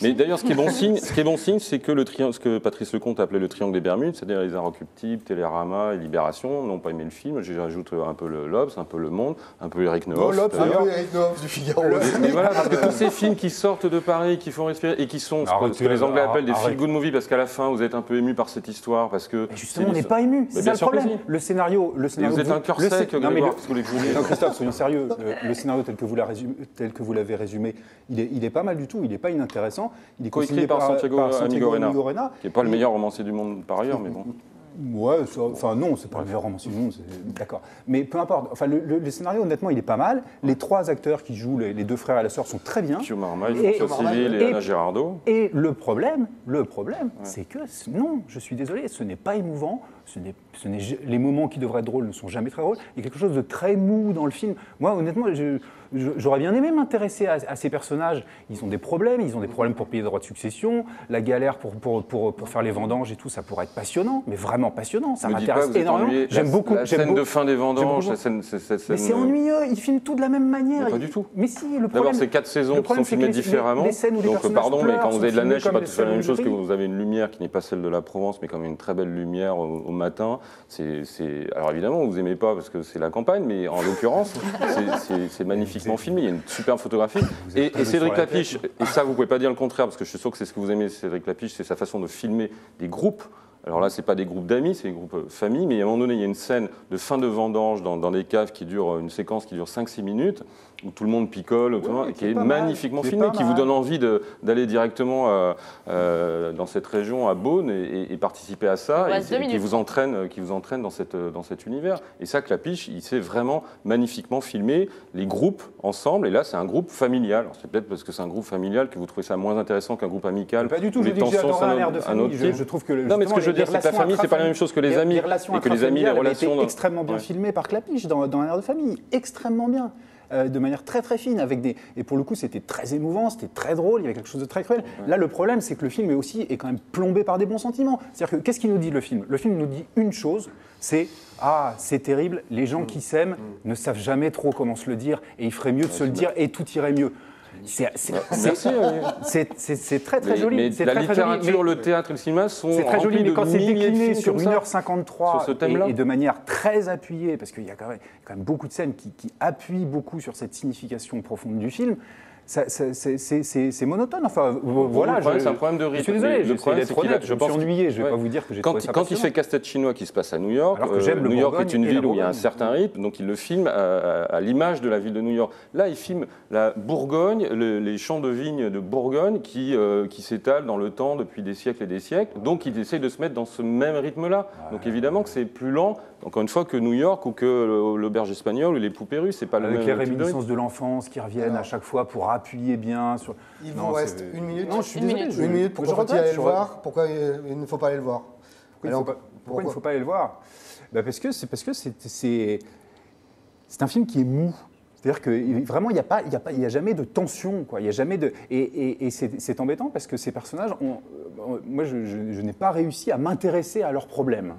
Speaker 4: Mais d'ailleurs, ce qui est bon signe, c'est que ce que Patrice Lecomte appelait le triangle des Bermudes, c'est-à-dire les Inrecuptibles, Télérama et Libération, n'ont pas aimé le film. J'ajoute un peu le L'Obs, un peu Le Monde, un peu Éric Nehoff.
Speaker 1: Un peu Éric Nehoff du Figaro.
Speaker 4: Mais voilà, parce que tous ces films qui sortent de Paris, qui font respirer et qui sont ce que les Anglais appellent des feel-good movies, parce qu'à la fin, vous êtes un peu ému par cette histoire, parce que
Speaker 5: justement, on n'est pas ému, c'est ça le problème. Le scénario.
Speaker 4: Vous êtes un cœur sec, Grégoire, parce que les
Speaker 5: non, Christophe, soyons sérieux. Le scénario tel que vous l'avez résumé, il est pas mal du tout, il n'est pas inintéressant. Il est
Speaker 4: coécrit par Santiago Amigorena, qui n'est pas le meilleur romancier du monde par ailleurs, mais bon.
Speaker 5: Ouais, non, c'est pas le meilleur romancier du monde, d'accord. Mais peu importe, enfin, le scénario, honnêtement, il est pas mal. Les trois acteurs qui jouent, les deux frères et la sœur, sont très bien.
Speaker 4: Pio Marmaille, François Civil et Anna Girardot.
Speaker 5: Et le problème, c'est que, non, je suis désolé, ce n'est pas émouvant. Les moments qui devraient être drôles ne sont jamais très drôles. Il y a quelque chose de très mou dans le film. Moi, honnêtement, j'aurais bien aimé m'intéresser à ces personnages. Ils ont des problèmes pour payer les droits de succession, la galère pour faire les vendanges et tout, ça pourrait être passionnant, mais vraiment passionnant. Ça m'intéresse énormément. J'aime beaucoup.
Speaker 4: La scène de fin des vendanges,
Speaker 5: mais c'est ennuyeux, ils filment tout de la même manière.
Speaker 4: Pas du tout.
Speaker 5: Mais si, le problème.
Speaker 4: D'abord, c'est 4 saisons qui sont filmées différemment. Donc, pardon, mais quand vous avez de la neige, c'est pas tout à fait la même chose que vous avez une lumière qui n'est pas celle de la Provence, mais comme une très belle lumière au matin. Alors évidemment, vous n'aimez pas parce que c'est la campagne, mais en l'occurrence, c'est magnifiquement filmé. Il y a une superbe photographie. Et Cédric Clapiche, et ça, vous ne pouvez pas dire le contraire, parce que je suis sûr que c'est ce que vous aimez, Cédric Clapiche, c'est sa façon de filmer des groupes. Alors là, ce n'est pas des groupes d'amis, c'est des groupes famille, mais à un moment donné, il y a une scène de fin de vendange dans des caves une séquence qui dure 5-6 minutes, où tout le monde picole, qui est magnifiququement filmé, qui vous donne envie d'aller directement dans cette région, à Beaune, et participer à ça, et qui vous entraîne dans cet univers. Et ça, Clapiche, il sait vraiment magnifiquement filmer les groupes ensemble, et là, c'est un groupe familial. C'est peut-être parce que c'est un groupe familial que vous trouvez ça moins intéressant qu'un groupe amical.
Speaker 5: Pas du tout, je dis que j'adore un air de famille. Je trouve que
Speaker 4: non, mais ce que je veux dire, c'est que la famille, c'est pas la même chose que les amis.
Speaker 5: Les relations extrêmement bien filmées par Clapiche dans un air de famille, extrêmement bien. de manière très très fine, et pour le coup c'était très émouvant, c'était très drôle, il y avait quelque chose de très cruel. Là le problème c'est que le film est quand même plombé par des bons sentiments. C'est-à-dire que qu'est-ce qu'il nous dit le film ? Le film nous dit une chose, c'est c'est terrible, les gens qui s'aiment ne savent jamais trop comment se le dire, et il ferait mieux de se le dire et tout irait mieux. C'est très très joli.
Speaker 4: Mais la littérature, le théâtre et le cinéma sont
Speaker 5: c'est très joli, mais quand c'est décliné sur
Speaker 4: 1h53
Speaker 5: et de manière très appuyée, parce qu'il y a quand même beaucoup de scènes qui appuient beaucoup sur cette signification profonde du film, c'est monotone. Enfin, voilà.
Speaker 4: C'est un problème de rythme.
Speaker 5: Je suis désolé, j'essaie d'être honnête, je me suis ennuyé, je ne vais pas vous dire que j'ai trouvé ça
Speaker 4: Quand il fait Casse-tête chinois qui se passe à New York, New York est une ville où il y a un certain rythme, donc il le filme à l'image de la ville de New York. Là, il filme la Bourgogne, les champs de vignes de Bourgogne qui s'étalent dans le temps depuis des siècles et des siècles. Donc il essaye de se mettre dans ce même rythme-là. Donc évidemment que c'est plus lent, encore une fois, que New York ou que l'auberge espagnole ou les poupées russes. C'est pas le même.
Speaker 5: Avec les réminiscences de l'enfance qui reviennent à chaque fois pour appuyer bien sur.
Speaker 1: Il vous reste une minute.
Speaker 5: Non, je suis désolé.
Speaker 1: Une minute. Pourquoi faut-il aller le voir ? Pourquoi il ne faut pas aller le voir ?
Speaker 5: Pourquoi il ne faut pas aller le voir ? Parce que c'est un film qui est mou. C'est-à-dire que vraiment, il n'y a jamais de tension, quoi. Il y a jamais de et c'est embêtant parce que ces personnages, moi, je n'ai pas réussi à m'intéresser à leurs problèmes.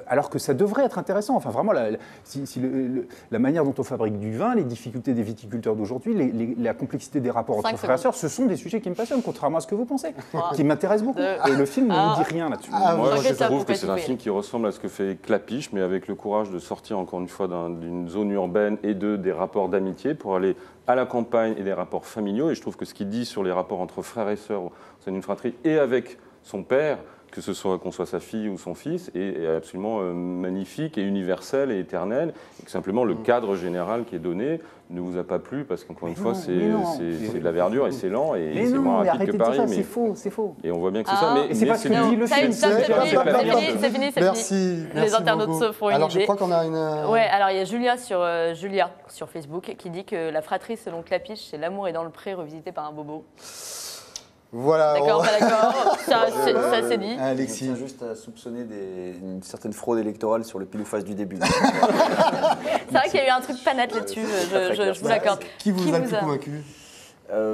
Speaker 5: Alors que ça devrait être intéressant. Enfin, vraiment, la manière dont on fabrique du vin, les difficultés des viticulteurs d'aujourd'hui, la complexité des rapports entre frères et sœurs, ce sont des sujets qui me passionnent, contrairement à ce que vous pensez, qui m'intéressent beaucoup. Et le film ne nous dit rien là-dessus.
Speaker 4: Moi, je trouve que c'est un film qui ressemble à ce que fait Clapiche, mais avec le courage de sortir encore une fois d'une zone urbaine et des rapports d'amitié pour aller à la campagne et des rapports familiaux. Et je trouve que ce qu'il dit sur les rapports entre frères et sœurs au sein d'une fratrie et avec son père, que ce soit qu'on soit sa fille ou son fils, est absolument magnifique et universel et éternel. Et que simplement le cadre général qui est donné ne vous a pas plu parce qu'encore une fois c'est de la verdure et c'est lent et c'est moins rapide que Paris.
Speaker 5: C'est faux, c'est faux.
Speaker 4: Et on voit bien que c'est ça.
Speaker 5: Mais c'est pas ce que dit le film.
Speaker 2: C'est fini.
Speaker 1: Merci.
Speaker 2: Les internautes se font une idée.
Speaker 1: Alors je crois qu'on a une.
Speaker 2: Ouais, alors il y a Julia sur Facebook qui dit que la fratrie selon Clapiche, c'est l'amour est dans le pré revisité par un bobo.
Speaker 1: Voilà.
Speaker 2: D'accord, pas d'accord. Ça c'est dit.
Speaker 3: Alexis. Je tiens juste à soupçonner une certaine fraude électorale sur le pile ou face du début.
Speaker 2: C'est vrai qu'il y a eu un truc pas net là-dessus, je vous l'accorde.
Speaker 1: Qui vous a le plus convaincu ?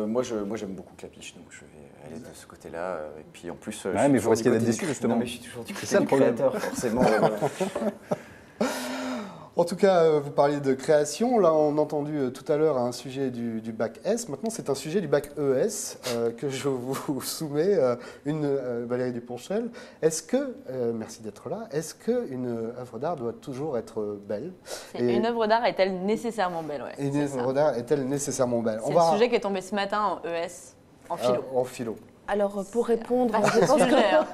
Speaker 3: Moi, j'aime beaucoup Clapiche, donc je vais aller de ce côté-là. Et puis en plus,
Speaker 5: mais vous risquez d'être déçu justement.
Speaker 3: Non, mais je suis toujours du côté du créateur, forcément.
Speaker 1: En tout cas, vous parliez de création. Là, on a entendu tout à l'heure un sujet du bac S. Maintenant, c'est un sujet du bac ES que je vous soumets, Valérie Duponchel. Est-ce que, merci d'être là, est-ce qu'une œuvre d'art doit toujours être belle ?
Speaker 2: Une œuvre d'art est-elle nécessairement belle ?
Speaker 1: Une œuvre d'art est-elle nécessairement belle ?
Speaker 2: C'est le sujet qui est tombé ce matin en ES, en philo.
Speaker 1: En philo.
Speaker 12: Alors, pour répondre,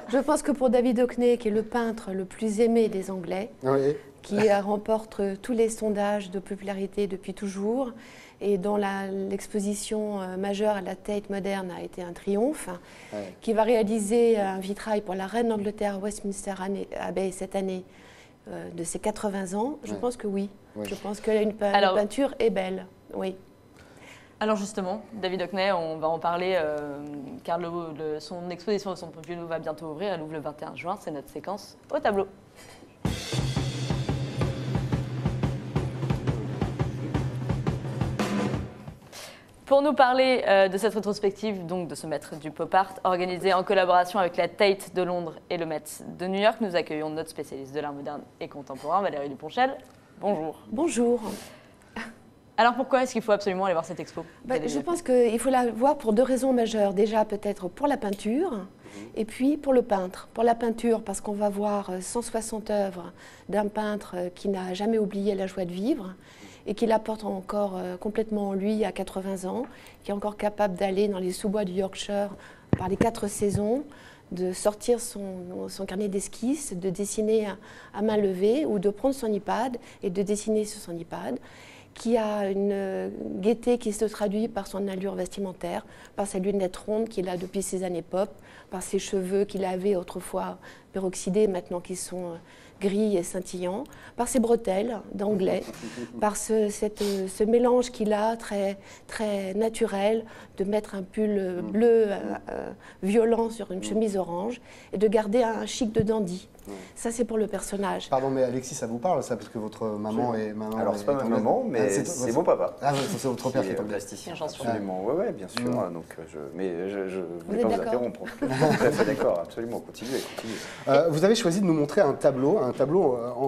Speaker 12: je pense que pour David Hockney, qui est le peintre le plus aimé des Anglais, qui remporte tous les sondages de popularité depuis toujours, et dont l'exposition majeure à la Tate moderne a été un triomphe, qui va réaliser un vitrail pour la reine d'Angleterre à Westminster Abbey cette année de ses 80 ans, je pense que oui. Je pense que une peinture est belle, oui.
Speaker 2: Alors justement, David Hockney, on va en parler car son exposition de son Pompidou va bientôt ouvrir, elle ouvre le 21 juin, c'est notre séquence au tableau. Pour nous parler de cette rétrospective, donc de ce maître du pop art, organisée en collaboration avec la Tate de Londres et le Met de New York, nous accueillons notre spécialiste de l'art moderne et contemporain, Valérie Duponchel. Bonjour.
Speaker 12: Bonjour.
Speaker 2: Alors pourquoi est-ce qu'il faut absolument aller voir cette expo ?
Speaker 12: Je pense qu'il faut la voir pour deux raisons majeures. Déjà peut-être pour la peinture et puis pour le peintre. Pour la peinture parce qu'on va voir 160 œuvres d'un peintre qui n'a jamais oublié la joie de vivre et qui la porte encore complètement en lui à 80 ans, qui est encore capable d'aller dans les sous-bois du Yorkshire par les 4 saisons, de sortir son carnet d'esquisses, de dessiner à main levée ou de prendre son iPad et de dessiner sur son iPad, qui a une gaieté qui se traduit par son allure vestimentaire, par sa lunette ronde qu'il a depuis ses années pop, par ses cheveux qu'il avait autrefois peroxydés maintenant qui sont gris et scintillants, par ses bretelles d'anglais, par ce mélange qu'il a très, très naturel de mettre un pull bleu violent sur une chemise orange et de garder un chic de dandy. Ça, c'est pour le personnage.
Speaker 1: Pardon, mais Alexis, ça vous parle, ça, parce que votre maman est...
Speaker 3: Alors, c'est pas ma maman, mais c'est mon papa.
Speaker 1: Ah, c'est votre père qui est
Speaker 3: plasticien. Absolument, oui, bien sûr. Donc, mais je ne voulais pas vous interrompre. Tout à fait d'accord, absolument. Continuez.
Speaker 1: Vous avez choisi de nous montrer un tableau,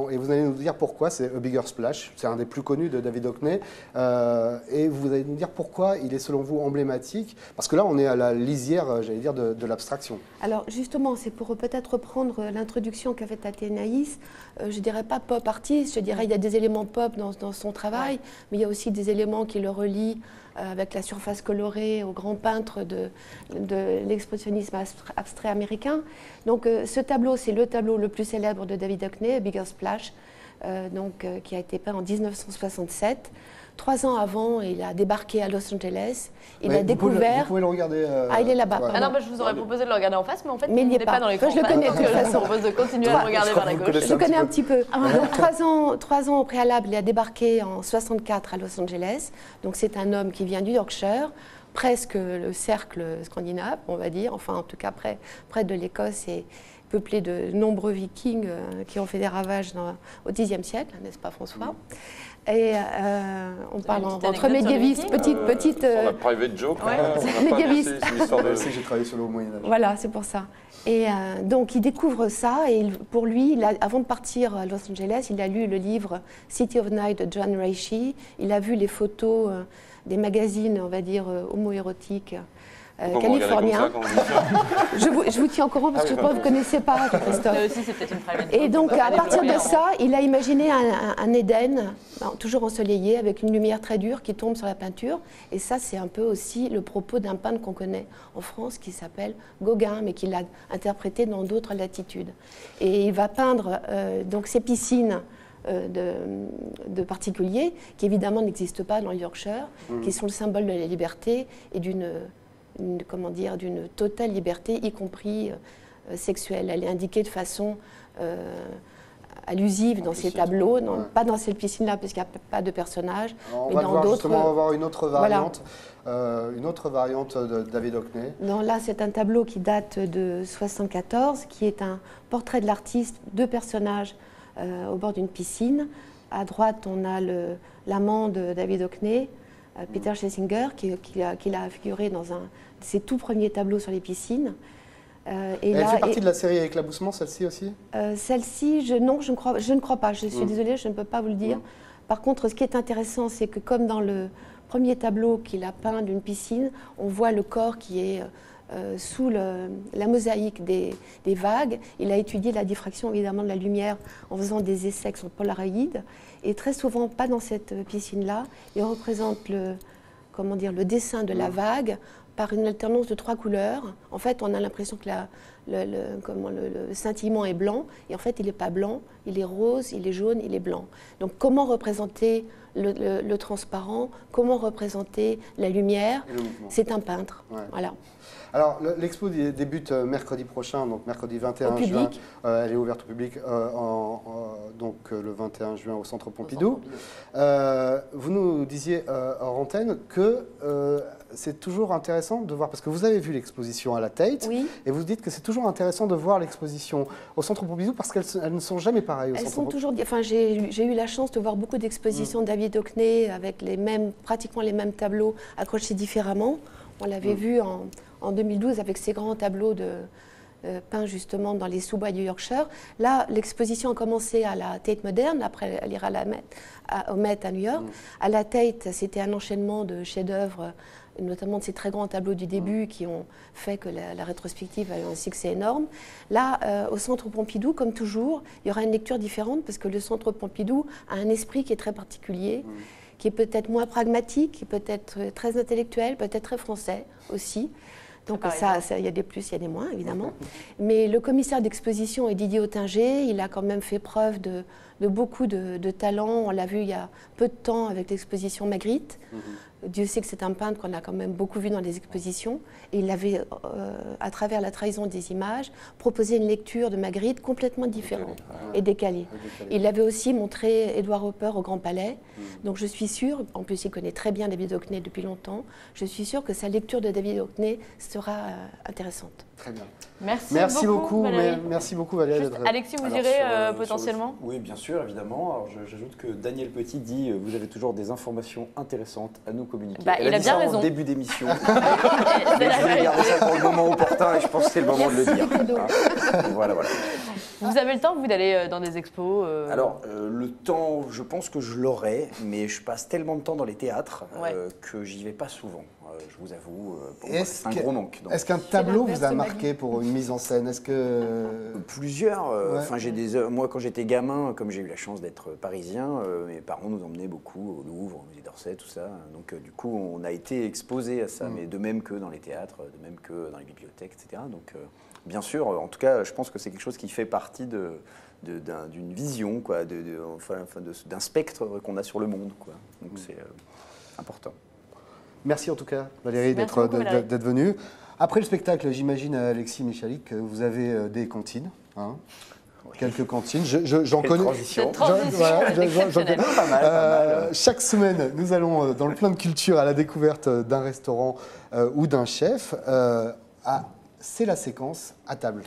Speaker 1: et vous allez nous dire pourquoi. C'est A Bigger Splash. C'est un des plus connus de David Hockney. Et vous allez nous dire pourquoi il est, selon vous, emblématique. Parce que là, on est à la lisière, j'allais dire, de l'abstraction.
Speaker 12: Alors, justement, c'est pour peut-être reprendre l'introduction qu'a faite Athénaïs. Je ne dirais pas pop artiste, je dirais il y a des éléments pop dans son travail, mais il y a aussi des éléments qui le relient avec la surface colorée au grand peintre de l'expressionnisme abstrait américain. Donc ce tableau, c'est le tableau le plus célèbre de David Hockney, A Bigger Splash, qui a été peint en 1967. 3 ans avant, il a débarqué à Los Angeles. Il a découvert...
Speaker 1: Vous pouvez le regarder...
Speaker 12: il est là-bas.
Speaker 2: Ouais. Ah non, je vous aurais proposé de le regarder en face, mais en fait,
Speaker 12: il n'est
Speaker 2: pas dans les
Speaker 12: je le connais de toute façon.
Speaker 2: Je vous propose de continuer à le regarder vers la gauche.
Speaker 12: Je le connais un petit peu. Donc, 3 ans au préalable, il a débarqué en 64 à Los Angeles. Donc c'est un homme qui vient du Yorkshire, presque le cercle scandinave, on va dire. Enfin, en tout cas, près de l'Écosse et peuplé de nombreux vikings qui ont fait des ravages au Xe siècle, n'est-ce pas, François ? Et on parle entre médiévistes, petite
Speaker 4: la private joke,
Speaker 12: médiéviste.
Speaker 1: J'ai travaillé sur le Moyen-Âge.
Speaker 12: Voilà, c'est pour ça. Et donc il découvre ça, et pour lui, avant de partir à Los Angeles, il a lu le livre City of Night de John Raichi. Il a vu les photos des magazines, on va dire, homo-érotiques. Californien. Je vous tiens au courant parce que je crois que vous ne connaissez pas, Christophe. Et donc, à partir de ça, il a imaginé un Éden, toujours ensoleillé, avec une lumière très dure qui tombe sur la peinture. Et ça, c'est un peu aussi le propos d'un peintre qu'on connaît en France qui s'appelle Gauguin, mais qu'il a interprété dans d'autres latitudes. Et il va peindre donc ces piscines de particuliers qui, évidemment, n'existent pas dans le Yorkshire, qui sont le symbole de la liberté et d'une totale liberté, y compris sexuelle. Elle est indiquée de façon allusive dans ces tableaux, pas dans cette piscine-là, parce qu'il n'y a pas de personnage, mais dans d'autres.
Speaker 1: On va voir une autre variante, de David Hockney.
Speaker 12: Là, c'est un tableau qui date de 1974, qui est un portrait de l'artiste, 2 personnages au bord d'une piscine. À droite, on a l'amant de David Hockney, Peter Schlesinger, qui a figuré dans un de ses tout premiers tableaux sur les piscines.
Speaker 1: Elle fait partie de la série Éclaboussement, celle-ci aussi
Speaker 12: Celle-ci, je ne crois pas. Je suis désolée, je ne peux pas vous le dire. Par contre, ce qui est intéressant, c'est que comme dans le premier tableau qu'il a peint d'une piscine, on voit le corps qui est sous la mosaïque des vagues. Il a étudié la diffraction, évidemment, de la lumière en faisant des essais avec son polaroïde. Et très souvent, pas dans cette piscine-là, il représente le dessin de la vague par une alternance de 3 couleurs. En fait, on a l'impression que le scintillement est blanc, et en fait, il n'est pas blanc, il est rose, il est jaune, il est blanc. Donc, comment représenter le transparent, comment représenter la lumière? C'est un peintre.
Speaker 1: Ouais.
Speaker 12: Voilà.
Speaker 1: Alors, l'expo débute mercredi prochain, donc mercredi 21 juin. Elle est ouverte au public donc le 21 juin au Centre Pompidou. Vous nous disiez hors antenne que c'est toujours intéressant de voir, parce que vous avez vu l'exposition à la Tate, et vous dites que c'est toujours intéressant de voir l'exposition au Centre Pompidou parce qu'elles ne sont jamais pareilles au Centre Pompidou.
Speaker 12: Toujours, enfin, j'ai eu la chance de voir beaucoup d'expositions de David Hockney avec pratiquement les mêmes tableaux accrochés différemment. On l'avait vu en 2012 avec ces grands tableaux peints justement dans les sous-bois du Yorkshire. Là, l'exposition a commencé à la Tate moderne, après elle ira au Met à New York. À la Tate, c'était un enchaînement de chefs-d'œuvre, notamment de ces très grands tableaux du début qui ont fait que la rétrospective a eu un succès énorme. Là, au Centre Pompidou, comme toujours, il y aura une lecture différente parce que le Centre Pompidou a un esprit qui est très particulier, qui est peut-être moins pragmatique, qui peut être très intellectuel, peut-être très français aussi. Donc il y a des plus, il y a des moins, évidemment. Mais le commissaire d'exposition est Didier Ottinger. Il a quand même fait preuve de beaucoup de talent. On l'a vu il y a peu de temps avec l'exposition Magritte, Dieu sait que c'est un peintre qu'on a quand même beaucoup vu dans les expositions. Et il avait, à travers la trahison des images, proposé une lecture de Magritte complètement différente et décalée. Il avait aussi montré Edward Hopper au Grand Palais. Donc je suis sûre, en plus il connaît très bien David Hockney depuis longtemps, je suis sûre que sa lecture de David Hockney sera intéressante.
Speaker 1: Très bien.
Speaker 2: Merci beaucoup Valérie.
Speaker 1: Merci beaucoup Valérie.
Speaker 2: Alexis, vous irez potentiellement
Speaker 3: Oui, bien sûr, évidemment. Alors, j'ajoute que Daniel Petit dit vous avez toujours des informations intéressantes à nous communiquer.
Speaker 2: Il a bien raison.
Speaker 3: En début d'émission. Mais je vais garder ça pour le moment opportun et je pense que c'est le moment de le dire. Voilà.
Speaker 2: Vous avez le temps, vous, d'aller dans des expos
Speaker 3: Alors, le temps, je pense que je l'aurai, mais je passe tellement de temps dans les théâtres que j'y vais pas souvent. Je vous avoue, c'est un gros manque.
Speaker 1: Est-ce qu'un tableau vous a marqué pour une mise en scène? Est-ce que
Speaker 3: plusieurs. Enfin, moi, quand j'étais gamin, comme j'ai eu la chance d'être parisien, mes parents nous emmenaient beaucoup au Louvre, au musée d'Orsay, tout ça. Donc, du coup, on a été exposés à ça, mais de même que dans les théâtres, de même que dans les bibliothèques, etc. Donc, bien sûr, en tout cas, je pense que c'est quelque chose qui fait partie d'une vision, quoi, d'un spectre qu'on a sur le monde, quoi. Donc, c'est important.
Speaker 1: Merci en tout cas, Valérie, d'être venue. Après le spectacle, j'imagine, Alexis Michalik, que vous avez des cantines. Hein, quelques cantines. J'en connais. J'en connais pas mal. Chaque semaine, nous allons dans le plein de culture à la découverte d'un restaurant ou d'un chef. C'est la séquence à table.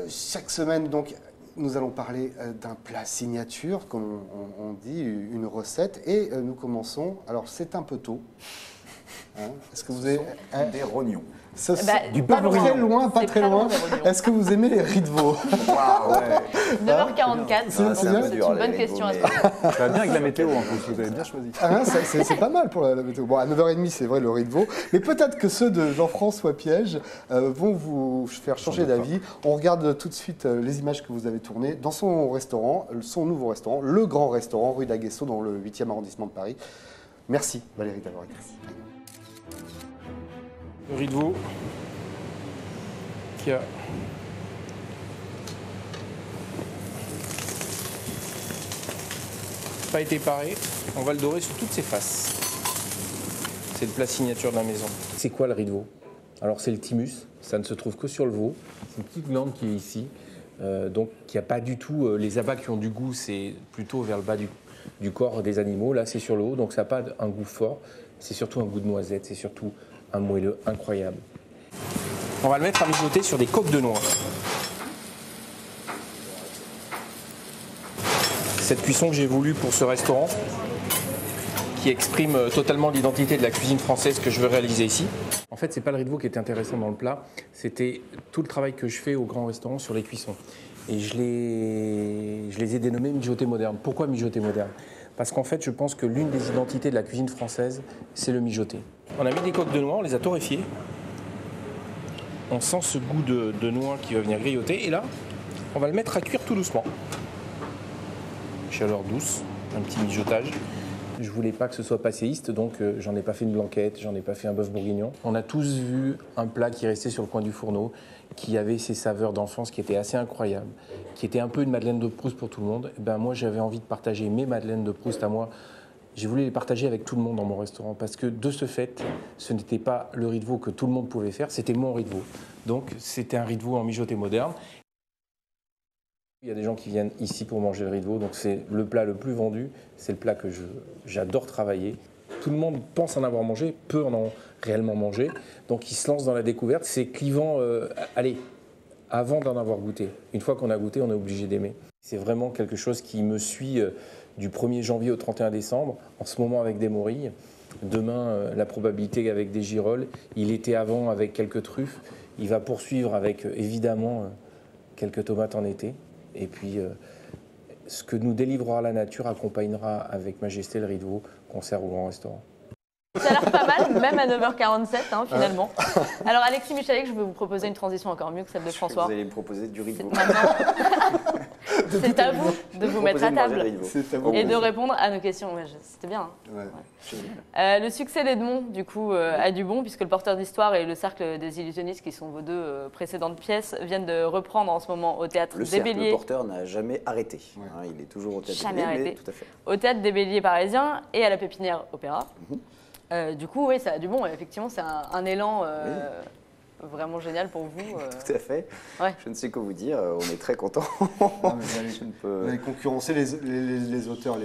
Speaker 1: Chaque semaine, donc, nous allons parler d'un plat signature, comme on dit, une recette. Et nous commençons. Alors, c'est un peu tôt. Est-ce que vous avez
Speaker 3: des rognons?
Speaker 1: Du pas très loin, pas très loin. Est-ce que vous aimez les riz de veau?
Speaker 2: 9h44, c'est une bonne question à se poser.
Speaker 5: Ça va bien avec la météo en plus, vous avez bien choisi.
Speaker 1: C'est pas mal pour la météo. Bon, à 9h30, c'est vrai, le riz de veau. Mais peut-être que ceux de Jean-François Piège vont vous faire changer d'avis. On regarde tout de suite les images que vous avez tournées dans son restaurant, son nouveau restaurant, le Grand Restaurant, rue d'Aguesseau, dans le 8e arrondissement de Paris. Merci Valérie d'avoir été ici.
Speaker 13: Le riz de veau qui a pas été paré, on va le dorer sur toutes ses faces. C'est le plat signature de la maison.
Speaker 14: C'est quoi le riz de veau? Alors c'est le thymus, ça ne se trouve que sur le veau. C'est une petite glande qui est ici, donc qui n'a pas du tout les abats qui ont du goût, c'est plutôt vers le bas du corps des animaux. Là c'est sur le haut, donc ça n'a pas un goût fort. C'est surtout un goût de noisette, c'est surtout un moelleux incroyable.
Speaker 13: On va le mettre à mijoter sur des coques de noix. Cette cuisson que j'ai voulu pour ce restaurant, qui exprime totalement l'identité de la cuisine française que je veux réaliser ici.
Speaker 14: En fait, c'est pas le riz de veau qui était intéressant dans le plat, c'était tout le travail que je fais au Grand Restaurant sur les cuissons. Et je les ai dénommés mijotés modernes. Pourquoi mijotés modernes? Parce qu'en fait, je pense que l'une des identités de la cuisine française, c'est le mijoté.
Speaker 13: On a mis des coques de noix, on les a torréfiées. On sent ce goût de noix qui va venir grilloter. Et là, on va le mettre à cuire tout doucement. Chaleur douce, un petit mijotage.
Speaker 14: Je voulais pas que ce soit passéiste, donc j'en ai pas fait une blanquette, j'en ai pas fait un bœuf bourguignon. On a tous vu un plat qui restait sur le coin du fourneau, qui avait ses saveurs d'enfance qui étaient assez incroyables, qui était un peu une Madeleine de Proust pour tout le monde. Et ben moi, j'avais envie de partager mes Madeleines de Proust à moi. J'ai voulu les partager avec tout le monde dans mon restaurant parce que de ce fait, ce n'était pas le riz de veau que tout le monde pouvait faire, c'était mon riz de veau. Donc c'était un riz de veau en mijoté moderne. Il y a des gens qui viennent ici pour manger le riz de veau, donc c'est le plat le plus vendu, c'est le plat que j'adore travailler. Tout le monde pense en avoir mangé, peu en ont réellement mangé, donc ils se lancent dans la découverte. C'est clivant, avant d'en avoir goûté. Une fois qu'on a goûté, on est obligé d'aimer. C'est vraiment quelque chose qui me suit du 1er janvier au 31 décembre, en ce moment avec des morilles, demain la probabilité avec des girolles, il était avant avec quelques truffes, il va poursuivre avec évidemment quelques tomates en été. Et puis, ce que nous délivrera la nature accompagnera avec majesté le riz de veau qu'on sert au Grand Restaurant.
Speaker 2: Ça a l'air pas mal, même à 9h47 finalement. Alors Alexis Michalek, je vais vous proposer une transition encore mieux que celle de François.
Speaker 3: Vous allez me proposer du riz.
Speaker 2: C'est à vous de vous mettre à table et de
Speaker 3: vous.
Speaker 2: répondre à nos questions. Ouais, c'était bien. Le succès d'Edmond, du coup, a du bon, puisque le Porteur d'Histoire et le Cercle des Illusionnistes, qui sont vos deux précédentes pièces, viennent de reprendre en ce moment au Théâtre des Béliers.
Speaker 3: Le Porteur n'a jamais arrêté. Il est toujours au Théâtre des Béliers.
Speaker 2: Arrêté.
Speaker 3: Tout à fait.
Speaker 2: Au Théâtre des Béliers parisiens et à la Pépinière Opéra. Du coup, oui, ça a du bon. Effectivement, c'est un élan vraiment génial pour vous.
Speaker 3: Tout à fait.
Speaker 2: Ouais.
Speaker 3: Je ne sais quoi vous dire. On est très contents.
Speaker 1: Vous allez concurrencer les auteurs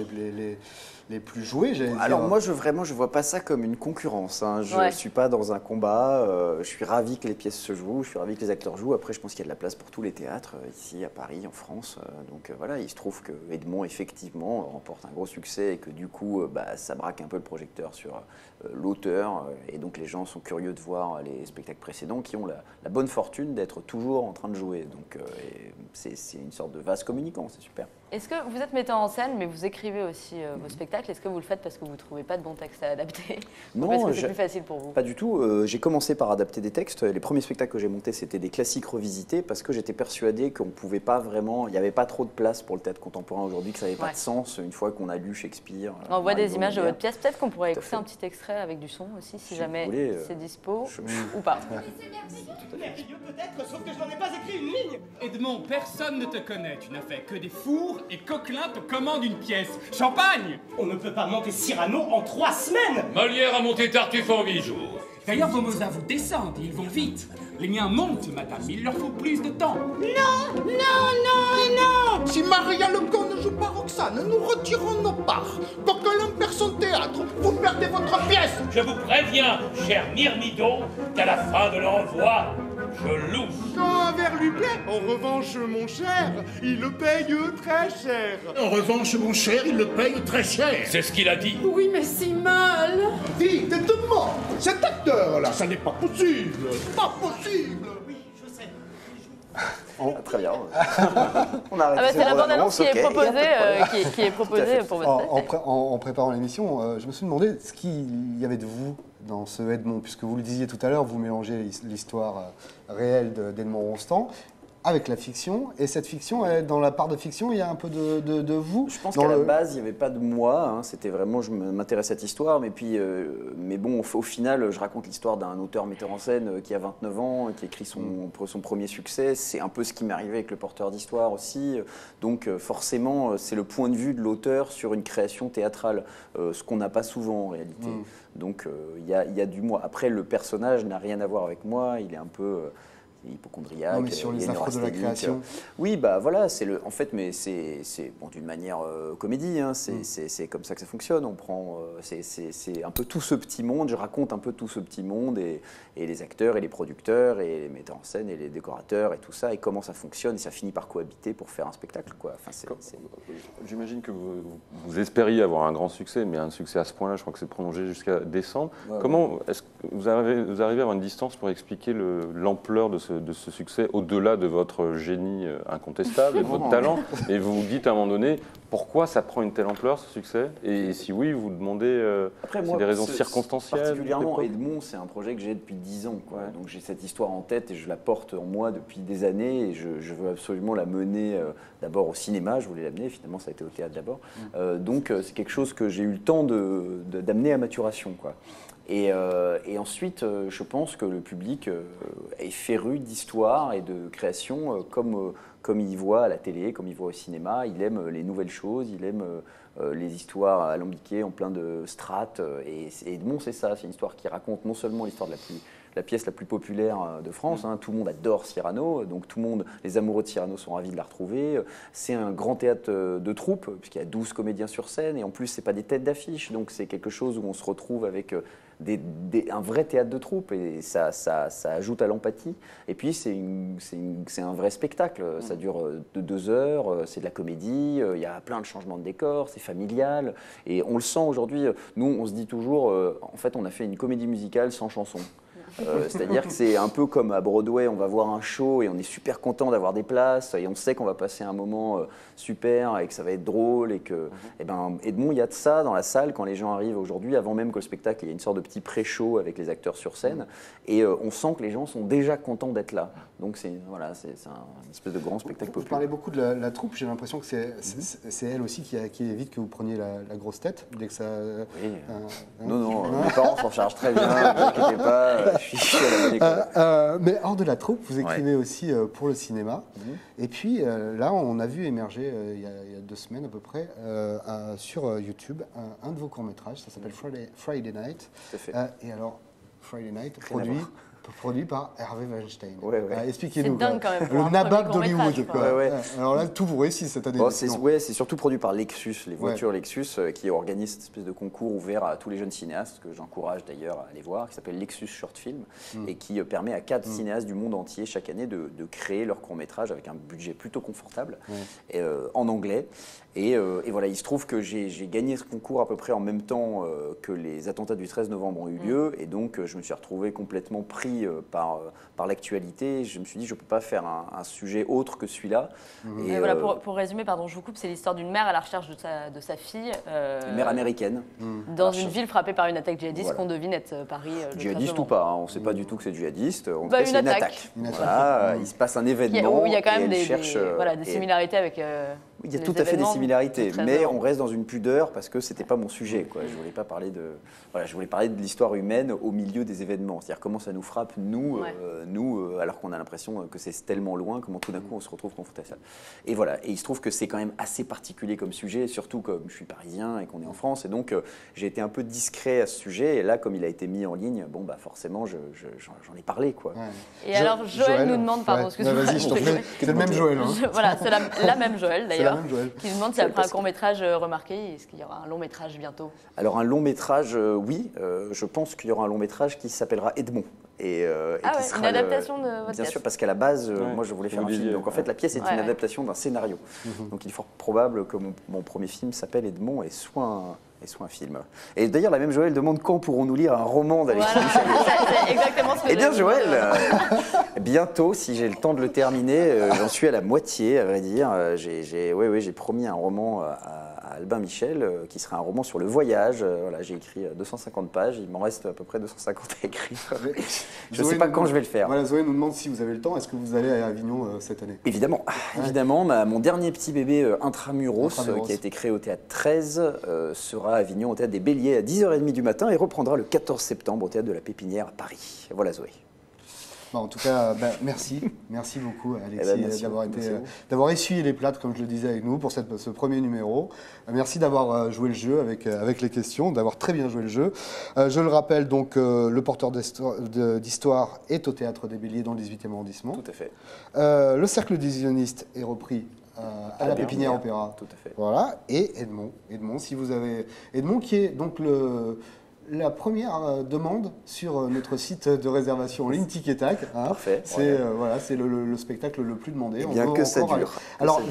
Speaker 1: les plus joués, j'allais dire.
Speaker 3: Alors moi, je vois pas ça comme une concurrence. Je ne suis pas dans un combat. Je suis ravi que les pièces se jouent. Je suis ravi que les acteurs jouent. Après, je pense qu'il y a de la place pour tous les théâtres, ici, à Paris, en France. Donc voilà, il se trouve que Edmond, effectivement, remporte un gros succès et que du coup, ça braque un peu le projecteur sur l'auteur. Et donc les gens sont curieux de voir les spectacles précédents qui ont la bonne fortune d'être toujours en train de jouer. Donc c'est une sorte de vase communicant, c'est super.
Speaker 2: Est-ce que vous êtes metteur en scène, mais vous écrivez aussi vos spectacles? Est-ce que vous le faites parce que vous ne trouvez pas de bons textes à adapter?
Speaker 3: Non,
Speaker 2: parce que c'est plus facile pour vous?
Speaker 3: Pas du tout. J'ai commencé par adapter des textes. Les premiers spectacles que j'ai montés, c'était des classiques revisités parce que j'étais persuadé qu'on ne pouvait pas vraiment... Il n'y avait pas trop de place pour le théâtre contemporain aujourd'hui, que ça n'avait pas de sens une fois qu'on a lu Shakespeare.
Speaker 2: On voit des images de votre pièce. Peut-être qu'on pourrait écouter un petit extrait avec du son aussi, si jamais c'est dispo ou pas.
Speaker 15: C'est merveilleux peut-être, sauf que je n'en ai pas écrit une ligne. Edmond, personne ne te connaît. Tu n'as fait que des fours et Coquelin te commande une pièce. Champagne! On ne peut pas monter Cyrano en 3 semaines.
Speaker 16: Molière a monté Tartuffe en 8 jours.
Speaker 15: D'ailleurs, vos mots à vous descendent et ils vont vite. Les miens montent, madame, mais il leur faut plus de temps.
Speaker 17: Non, non, non et non! Si Maria Legault ne joue pas Roxane, nous retirons nos parts. Coquelin perd son théâtre, vous perdez votre pièce.
Speaker 16: Je vous préviens, cher Myrmidon, qu'à la fin de l'envoi, je louche.
Speaker 17: Quand un verre lui plaît, en revanche, mon cher, il le paye très cher.
Speaker 16: En revanche, mon cher, il le paye très cher. C'est ce qu'il a dit.
Speaker 17: Oui, mais si mal. Dites, demande, cet acteur-là, ça n'est pas possible. Pas possible. Oui, je sais.
Speaker 3: Très bien. On arrête.
Speaker 2: C'est la bande-annonce qui est proposée pour votre spectacle.
Speaker 1: En préparant l'émission, je me suis demandé ce qu'il y avait de vous dans ce Edmond, puisque vous le disiez tout à l'heure, vous mélangez l'histoire réelle d'Edmond Rostand avec la fiction, et cette fiction, dans la part de fiction, il y a un peu de vous.
Speaker 3: Je pense qu'à la base, il n'y avait pas de moi, c'était vraiment, je m'intéresse à cette histoire, mais bon, au final, je raconte l'histoire d'un auteur metteur en scène qui a 29 ans, qui écrit son premier succès, c'est un peu ce qui m'est arrivé avec le Porteur d'Histoire aussi, donc forcément, c'est le point de vue de l'auteur sur une création théâtrale, ce qu'on n'a pas souvent en réalité. Donc il y a du moi. Après, le personnage n'a rien à voir avec moi, il est un peu... hypochondriaque.
Speaker 1: Non, mais sur les affres de la création.
Speaker 3: Oui, voilà, en fait, mais c'est bon, d'une manière comédie, c'est comme ça que ça fonctionne. On prend, c'est un peu tout ce petit monde, je raconte un peu tout ce petit monde et les acteurs et les producteurs et les metteurs en scène et les décorateurs et tout ça, et comment ça fonctionne, et ça finit par cohabiter pour faire un spectacle, quoi. Enfin,
Speaker 4: j'imagine que vous espériez avoir un grand succès, mais un succès à ce point-là, je crois que c'est prolongé jusqu'à décembre. Ouais, comment est-ce que vous arrivez à avoir une distance pour expliquer l'ampleur de ce succès au-delà de votre génie incontestable et de votre talent? Et vous vous dites à un moment donné, pourquoi ça prend une telle ampleur, ce succès? Et si oui, vous demandez c'est des raisons circonstancielles?
Speaker 3: Particulièrement, Edmond, c'est un projet que j'ai depuis 10 ans. Quoi. Donc j'ai cette histoire en tête et je la porte en moi depuis des années et je veux absolument la mener d'abord au cinéma, je voulais l'amener, finalement ça a été au théâtre d'abord. Donc c'est quelque chose que j'ai eu le temps d'amener à maturation, quoi. Et ensuite, je pense que le public est féru d'histoire et de création comme il voit à la télé, comme il voit au cinéma. Il aime les nouvelles choses, il aime les histoires alambiquées en plein de strates. Et Edmond, c'est ça, c'est une histoire qui raconte non seulement l'histoire de la pièce la plus populaire de France. Tout le monde adore Cyrano, donc les amoureux de Cyrano sont ravis de la retrouver. C'est un grand théâtre de troupe, puisqu'il y a 12 comédiens sur scène, et en plus, c'est pas des têtes d'affiche, donc c'est quelque chose où on se retrouve avec un vrai théâtre de troupe, et ça ajoute à l'empathie. Et puis, c'est un vrai spectacle, ça dure de 2 heures, c'est de la comédie, il y a plein de changements de décor, c'est familial, et on le sent aujourd'hui. Nous, on se dit toujours, en fait, on a fait une comédie musicale sans chanson. C'est-à-dire que c'est un peu comme à Broadway, on va voir un show et on est super content d'avoir des places et on sait qu'on va passer un moment super et que ça va être drôle et que, eh ben, Edmond, il y a de ça dans la salle quand les gens arrivent aujourd'hui, avant même que le spectacle, il y a une sorte de petit pré-show avec les acteurs sur scène et on sent que les gens sont déjà contents d'être là. Donc c'est voilà, c'est un espèce de grand spectacle populaire.
Speaker 1: Vous parlez beaucoup de la troupe, j'ai l'impression que c'est elle aussi qui évite que vous preniez la grosse tête dès que ça...
Speaker 3: Oui. Non, mes parents s'en chargent très bien, ne vous inquiétez pas, je suis à la bonne école.
Speaker 1: Mais hors de la troupe, vous écrivez aussi pour le cinéma. Et puis là, on a vu émerger il y a 2 semaines à peu près sur YouTube un de vos courts-métrages, ça s'appelle Friday Night.
Speaker 3: Tout à fait.
Speaker 1: Et alors, Friday Night, produit par Hervé Weinstein.
Speaker 2: C'est
Speaker 1: Expliquez-nous.
Speaker 2: dingue quand même.
Speaker 1: Le nabab d'Hollywood. Alors là, tout vous réussit cette année.
Speaker 3: C'est surtout produit par Lexus, les voitures Lexus, qui organisent cette espèce de concours ouvert à tous les jeunes cinéastes, que j'encourage d'ailleurs à aller voir, qui s'appelle Lexus Short Film, et qui permet à 4 cinéastes du monde entier chaque année de créer leur court-métrage avec un budget plutôt confortable, en anglais. Et voilà, il se trouve que j'ai gagné ce concours à peu près en même temps que les attentats du 13 novembre ont eu lieu, et donc je me suis retrouvé complètement pris par l'actualité. Je me suis dit, je ne peux pas faire un sujet autre que celui-là.
Speaker 2: Et voilà, pour résumer, pardon, je vous coupe, c'est l'histoire d'une mère à la recherche de sa fille.
Speaker 3: Une mère américaine.
Speaker 2: Dans une ville frappée par une attaque djihadiste qu'on devine être Paris.
Speaker 3: Djihadiste ou pas, hein, on ne sait pas du tout que c'est djihadiste. En tout cas, c'est une attaque.
Speaker 1: Voilà,
Speaker 3: il se passe un événement.
Speaker 2: Où il y a quand même des similarités avec...
Speaker 3: Il y a tout à fait des similarités, mais on reste dans une pudeur parce que c'était pas mon sujet, quoi. Je voulais pas parler de, je voulais parler de l'histoire humaine au milieu des événements, c'est-à-dire comment ça nous frappe nous, alors qu'on a l'impression que c'est tellement loin, comment tout d'un coup on se retrouve confronté à ça. Et voilà, et il se trouve que c'est quand même assez particulier comme sujet, surtout comme je suis parisien et qu'on est en France, et donc j'ai été un peu discret à ce sujet. Et là, comme il a été mis en ligne, bon bah forcément j'en ai parlé, quoi.
Speaker 2: Et alors Joël nous demande, pardon, excuse-moi.
Speaker 1: Vas-y, je t'en prie. C'est le même Joël.
Speaker 2: Voilà, c'est la même Joël d'ailleurs. Qui nous demande si après un court-métrage remarqué, est-ce qu'il y aura un long-métrage bientôt?
Speaker 3: Alors un long-métrage, oui. Je pense qu'il y aura un long-métrage qui s'appellera Edmond. Et qui sera
Speaker 2: une adaptation de votre pièce.
Speaker 3: Bien sûr, parce qu'à la base, moi je voulais faire un film. Donc en fait, la pièce est une adaptation d'un scénario. Donc il est fort probable que mon premier film s'appelle Edmond et soit un film. Et d'ailleurs, la même Joël demande quand pourrons-nous lire un roman d'Alexis Michel.
Speaker 2: C'est exactement ce que
Speaker 3: Eh bien, Joël, bientôt, si j'ai le temps de le terminer, j'en suis à la moitié, à vrai dire. J'ai promis un roman à Albin Michel, qui sera un roman sur le voyage. Voilà, j'ai écrit 250 pages, il m'en reste à peu près 250 à écrire. Je ne sais pas quand je vais le faire.
Speaker 1: Voilà, Zoé nous demande si vous avez le temps, est-ce que vous allez à Avignon cette année?
Speaker 3: Évidemment, évidemment. mon dernier petit bébé Intramuros, qui a été créé au Théâtre 13, sera à Avignon au Théâtre des Béliers à 10h30 du matin et reprendra le 14 septembre au Théâtre de la Pépinière à Paris. Voilà, Zoé.
Speaker 1: En tout cas, merci beaucoup Alexis d'avoir essuyé les plâtres, comme je le disais avec nous, pour ce premier numéro. Merci d'avoir joué le jeu avec les questions, d'avoir très bien joué le jeu. Je le rappelle, donc, le porteur d'histoire est au Théâtre des Béliers dans le 18e arrondissement.
Speaker 3: Tout à fait.
Speaker 1: Le Cercle des Illusionnistes est repris à la Pépinière Opéra.
Speaker 3: Tout à fait.
Speaker 1: Voilà. Et Edmond, si vous avez... Edmond qui est donc la première demande sur notre site de réservation en ligne Tic et Tac.
Speaker 3: Parfait.
Speaker 1: C'est c'est le spectacle le plus demandé.
Speaker 3: Bien que ça dure.
Speaker 1: Alors,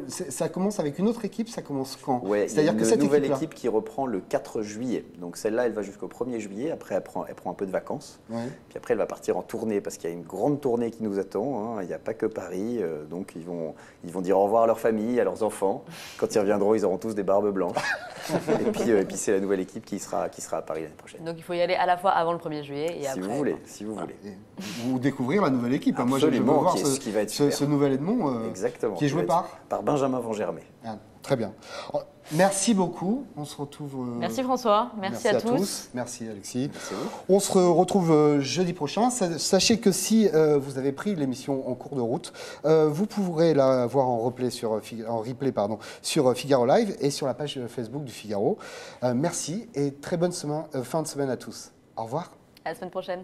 Speaker 1: ça commence avec une autre équipe, ça commence quand?
Speaker 3: C'est-à-dire que cette nouvelle équipe qui reprend le 4 juillet. Donc celle-là, elle va jusqu'au 1er juillet. Après, elle prend un peu de vacances. Puis après, elle va partir en tournée parce qu'il y a une grande tournée qui nous attend. Il n'y a pas que Paris. Donc ils vont dire au revoir à leur famille, à leurs enfants. Quand ils reviendront, ils auront tous des barbes blanches. et puis c'est la nouvelle équipe qui sera à Paris l'année prochaine.
Speaker 2: Donc il faut y aller à la fois avant le 1er juillet et après.
Speaker 3: Si vous voulez.
Speaker 1: Vous découvrir la nouvelle équipe.
Speaker 3: Absolument,
Speaker 1: moi, je veux voir
Speaker 3: qui va être
Speaker 1: ce nouvel Edmond qui est joué par
Speaker 3: Benjamin Vangermé.
Speaker 1: Très bien. Merci beaucoup. On se retrouve.
Speaker 2: Merci François. Merci à tous.
Speaker 1: Merci Alexis.
Speaker 3: Merci à vous.
Speaker 1: On se retrouve jeudi prochain. Sachez que si vous avez pris l'émission en cours de route, vous pourrez la voir en replay sur Figaro Live et sur la page Facebook du Figaro. Merci et très bonne fin de semaine à tous. Au revoir.
Speaker 2: À la semaine prochaine.